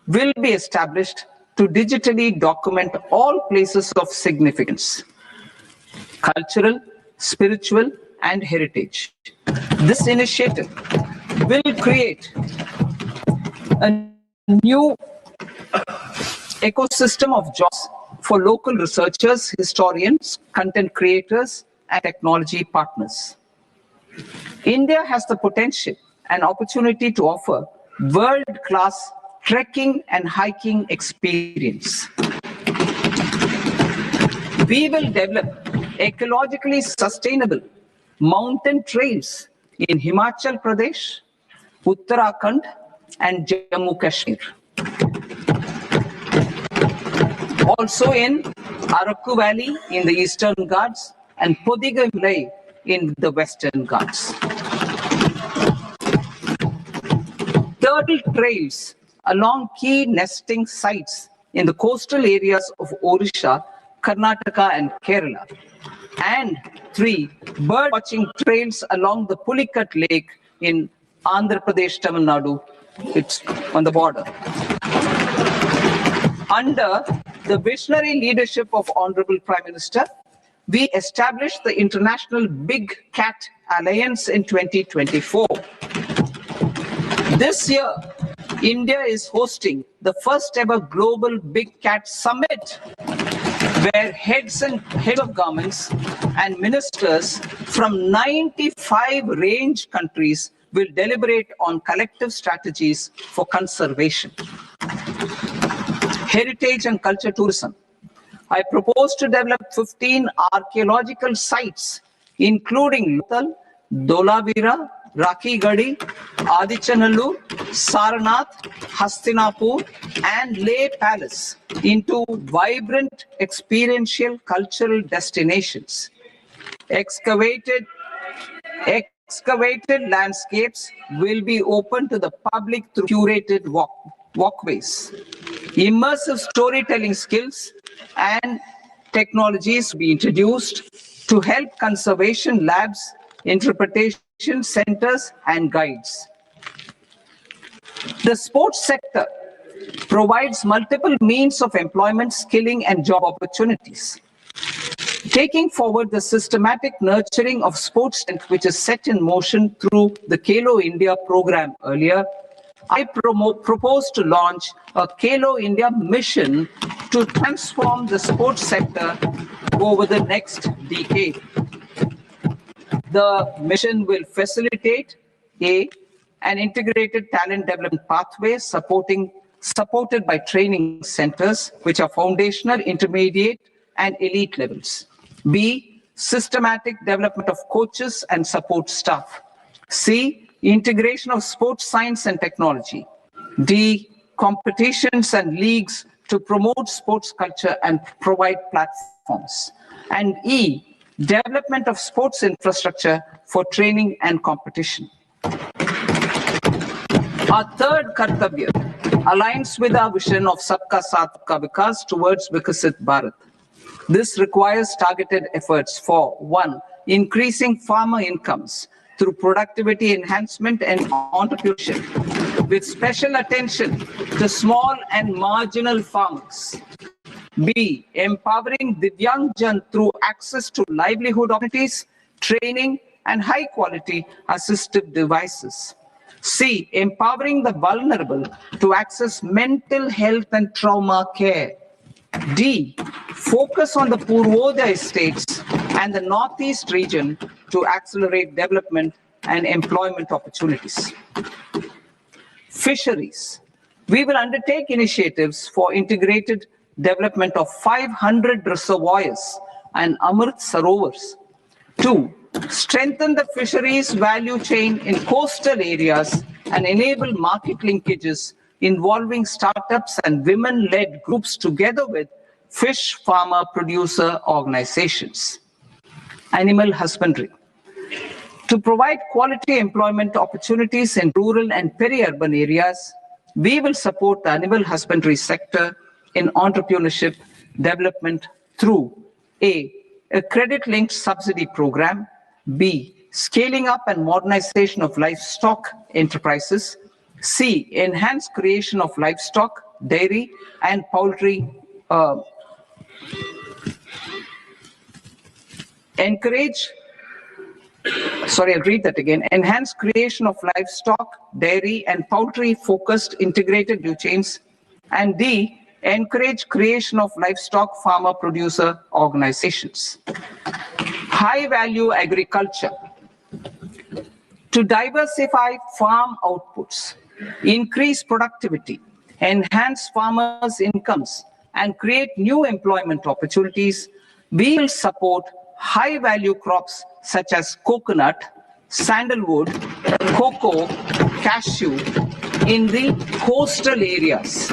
will be established to digitally document all places of significance, cultural, spiritual, and heritage. This initiative will create a new ecosystem of jobs for local researchers, historians, content creators, and technology partners. India has the potential and opportunity to offer world-class trekking and hiking experience. We will develop ecologically sustainable mountain trails in Himachal Pradesh, Uttarakhand, and Jammu Kashmir. Also in Araku Valley in the Eastern Ghats and Podigalai in the Western Ghats. Turtle trails along key nesting sites in the coastal areas of Odisha, Karnataka, and Kerala. And 3 bird watching trails along the Pulikat Lake in Andhra Pradesh, Tamil Nadu. It's on the border. Under the visionary leadership of Honorable Prime Minister, we established the International Big Cat Alliance in 2024. This year, India is hosting the first ever Global Big Cat Summit, where heads of governments and ministers from 95 range countries will deliberate on collective strategies for conservation. Heritage and culture tourism. I propose to develop 15 archaeological sites, including Lothal, Dolavira, Rakhi Gadi, Adichanallur, Saranath, Hastinapur, and Leh Palace into vibrant experiential cultural destinations. Excavated landscapes will be open to the public through curated walkways. Immersive storytelling skills and technologies will be introduced to help conservation labs, interpretation centers, and guides. The sports sector provides multiple means of employment, skilling, and job opportunities. Taking forward the systematic nurturing of sports which is set in motion through the Khelo India program earlier, I propose to launch a Khelo India mission to transform the sports sector over the next decade. The mission will facilitate an integrated talent development pathway supported by training centers, which are foundational, intermediate, and elite levels. B, systematic development of coaches and support staff. C, integration of sports science and technology. D, competitions and leagues to promote sports culture and provide platforms. And E, development of sports infrastructure for training and competition. Our third Kartavya aligns with our vision of Sabka Saath Sabka Vikas towards Vikasit Bharat. This requires targeted efforts for 1, increasing farmer incomes through productivity enhancement and entrepreneurship, with special attention to small and marginal farmers. B, empowering Divyang Jan through access to livelihood opportunities, training, and high-quality assistive devices. C, empowering the vulnerable to access mental health and trauma care. D, focus on the Purvodaya states and the Northeast region to accelerate development and employment opportunities. Fisheries. We will undertake initiatives for integrated development of 500 reservoirs and Amrit Sarovars. 2, strengthen the fisheries value chain in coastal areas and enable market linkages involving startups and women-led groups together with fish farmer producer organizations. Animal husbandry. To provide quality employment opportunities in rural and peri-urban areas, we will support the animal husbandry sector in entrepreneurship development through A, a credit-linked subsidy program, B, scaling up and modernization of livestock enterprises, C, enhanced creation of livestock, dairy and poultry. I'll read that again. Enhance creation of livestock, dairy, and poultry-focused integrated value chains. And D, encourage creation of livestock farmer producer organizations. High-value agriculture. To diversify farm outputs, increase productivity, enhance farmers' incomes, and create new employment opportunities, we will support high-value crops such as coconut, sandalwood, cocoa, cashew in the coastal areas,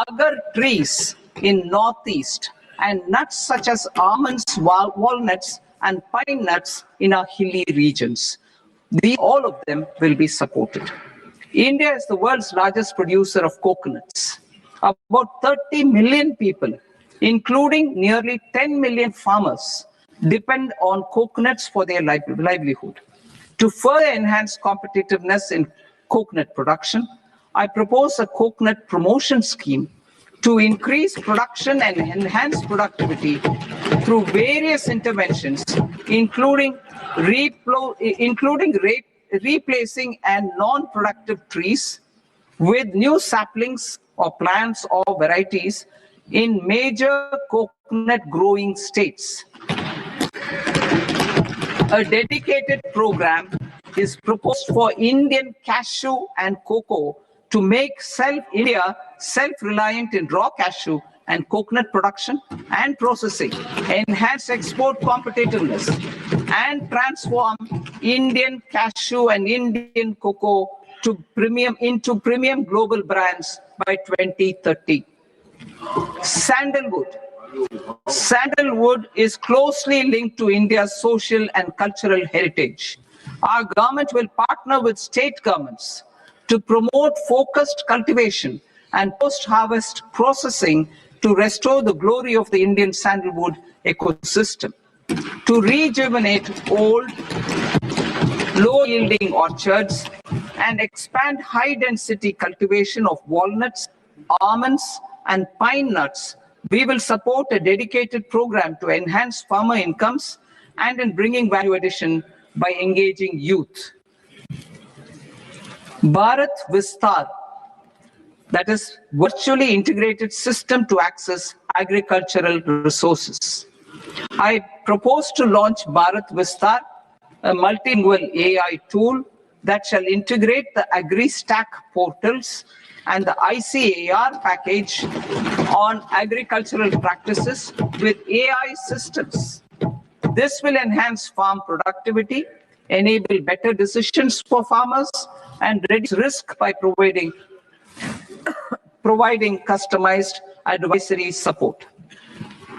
agar trees in northeast, and nuts such as almonds, walnuts, and pine nuts in our hilly regions. All of them will be supported. India is the world's largest producer of coconuts. About 30 million people, including nearly 10 million farmers, depend on coconuts for their livelihood. To further enhance competitiveness in coconut production, I propose a coconut promotion scheme to increase production and enhance productivity through various interventions, including replacing and non-productive trees with new saplings or plants or varieties in major coconut growing states. A dedicated program is proposed for Indian cashew and cocoa to make India self-reliant in raw cashew and coconut production and processing, enhance export competitiveness, and transform Indian cashew and Indian cocoa into premium global brands by 2030. Sandalwood. Sandalwood is closely linked to India's social and cultural heritage. Our government will partner with state governments to promote focused cultivation and post-harvest processing to restore the glory of the Indian sandalwood ecosystem, to rejuvenate old, low-yielding orchards, and expand high-density cultivation of walnuts, almonds, and pine nuts. We will support a dedicated program to enhance farmer incomes and in bringing value addition by engaging youth. Bharat Vistar, that is virtually integrated system to access agricultural resources. I propose to launch Bharat Vistar, a multilingual AI tool that shall integrate the AgriStack portals and the ICAR package on agricultural practices with AI systems. This will enhance farm productivity, enable better decisions for farmers, and reduce risk by providing customized advisory support.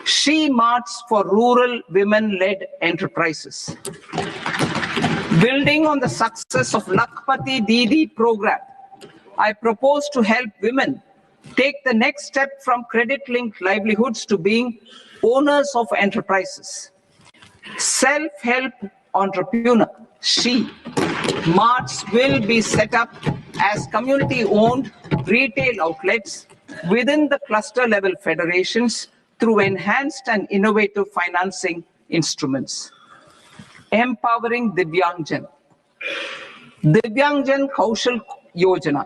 She Marts for rural women-led enterprises. Building on the success of Lakpati Didi program, I propose to help women take the next step from credit-linked livelihoods to being owners of enterprises. Self-help entrepreneur, She Marts will be set up as community-owned retail outlets within the cluster-level federations through enhanced and innovative financing instruments. Empowering Divyangjan. Divyangjan Kaushal Yojana.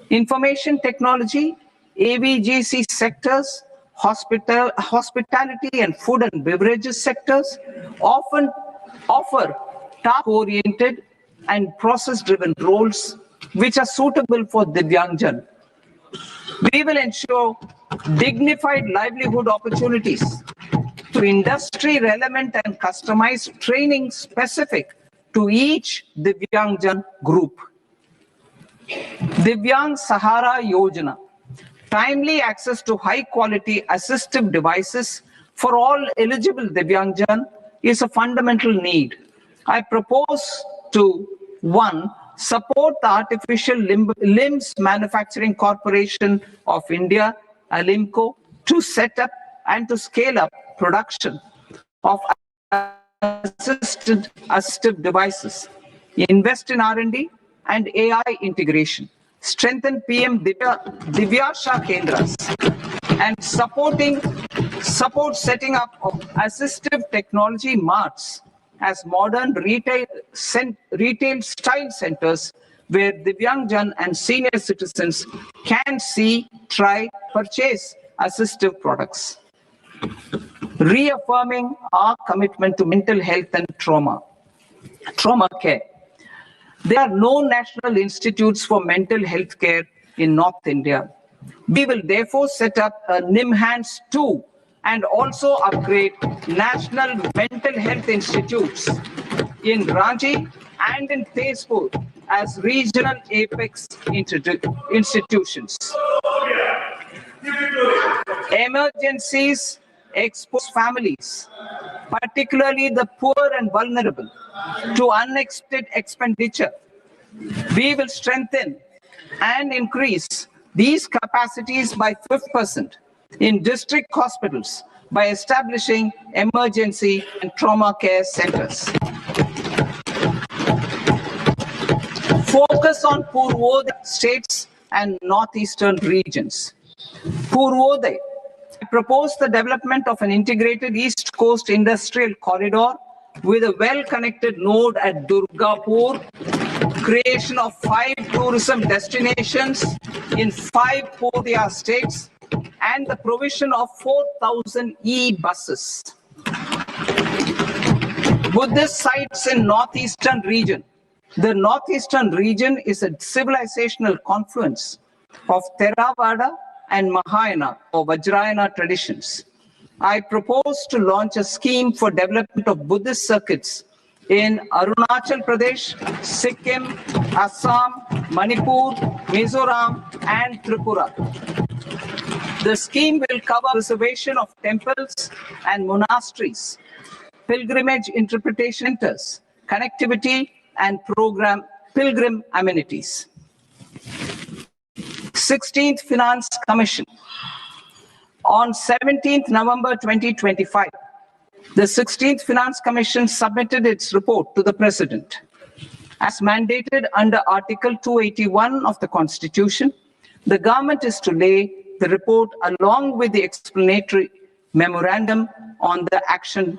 Information technology, AVGC sectors, hospitality and food and beverages sectors often offer task-oriented and process-driven roles which are suitable for Divyangjan. We will ensure dignified livelihood opportunities through industry-relevant and customized training specific to each Divyangjan group. Divyang Sahara Yojana. Timely access to high-quality assistive devices for all eligible Divyangjan is a fundamental need. I propose to 1. Support the Artificial Limbs Manufacturing Corporation of India, Alimco, to set up and to scale up production of assistive devices. Invest in R&D and AI integration. strengthen PM Divyasha Kendras, and support setting up of assistive technology marts as modern retail style centers where Divyangjan and senior citizens can see, try, purchase assistive products. Reaffirming our commitment to mental health and trauma care. There are no national institutes for mental health care in North India. We will therefore set up a NIMHANS 2 and also upgrade national mental health institutes in Ranchi and in Tezpur as regional apex institutions. Emergencies expose families, particularly the poor and vulnerable, to unexpected expenditure. We will strengthen and increase these capacities by 50% in district hospitals by establishing emergency and trauma care centers. Focus on Purvodaya states and northeastern regions. Purvodaya, I propose the development of an integrated East Coast industrial corridor with a well-connected node at Durgapur, creation of 5 tourism destinations in 5 Purvodaya states, and the provision of 4,000 e-buses. Buddhist sites in northeastern region. The northeastern region is a civilizational confluence of Theravada and Mahayana or Vajrayana traditions. I propose to launch a scheme for development of Buddhist circuits in Arunachal Pradesh, Sikkim, Assam, Manipur, Mizoram, and Tripura. The scheme will cover preservation of temples and monasteries, pilgrimage interpretation centers, connectivity, and pilgrim amenities. 16th Finance Commission. On 17th November 2025, the 16th Finance Commission submitted its report to the President. As mandated under Article 281 of the Constitution, the government is to lay the report along with the explanatory memorandum on the action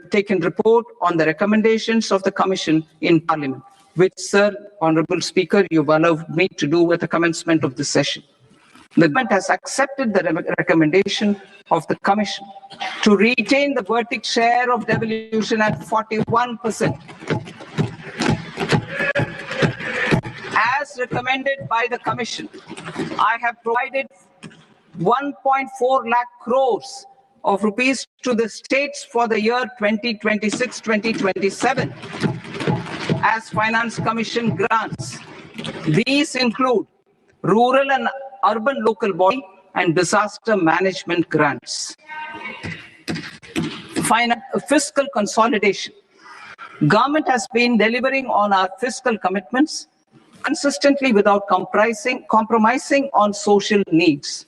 taken report on the recommendations of the Commission in Parliament, which, Sir, Honourable Speaker, you've allowed me to do at the commencement of the session. The government has accepted the recommendation of the Commission to retain the verdict share of devolution at 41%. As recommended by the Commission, I have provided 1.4 lakh crores of rupees to the states for the year 2026-2027 as Finance Commission grants. These include rural and urban local body and disaster management grants. Fiscal consolidation. Government has been delivering on our fiscal commitments consistently without compromising on social needs.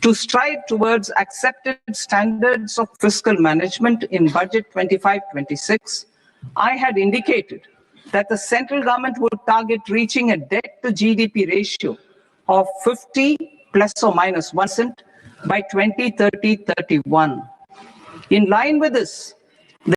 To strive towards accepted standards of fiscal management in Budget 25-26, I had indicated that the central government would target reaching a debt to GDP ratio of 50 plus or minus 1% by 2030-31. In line with this,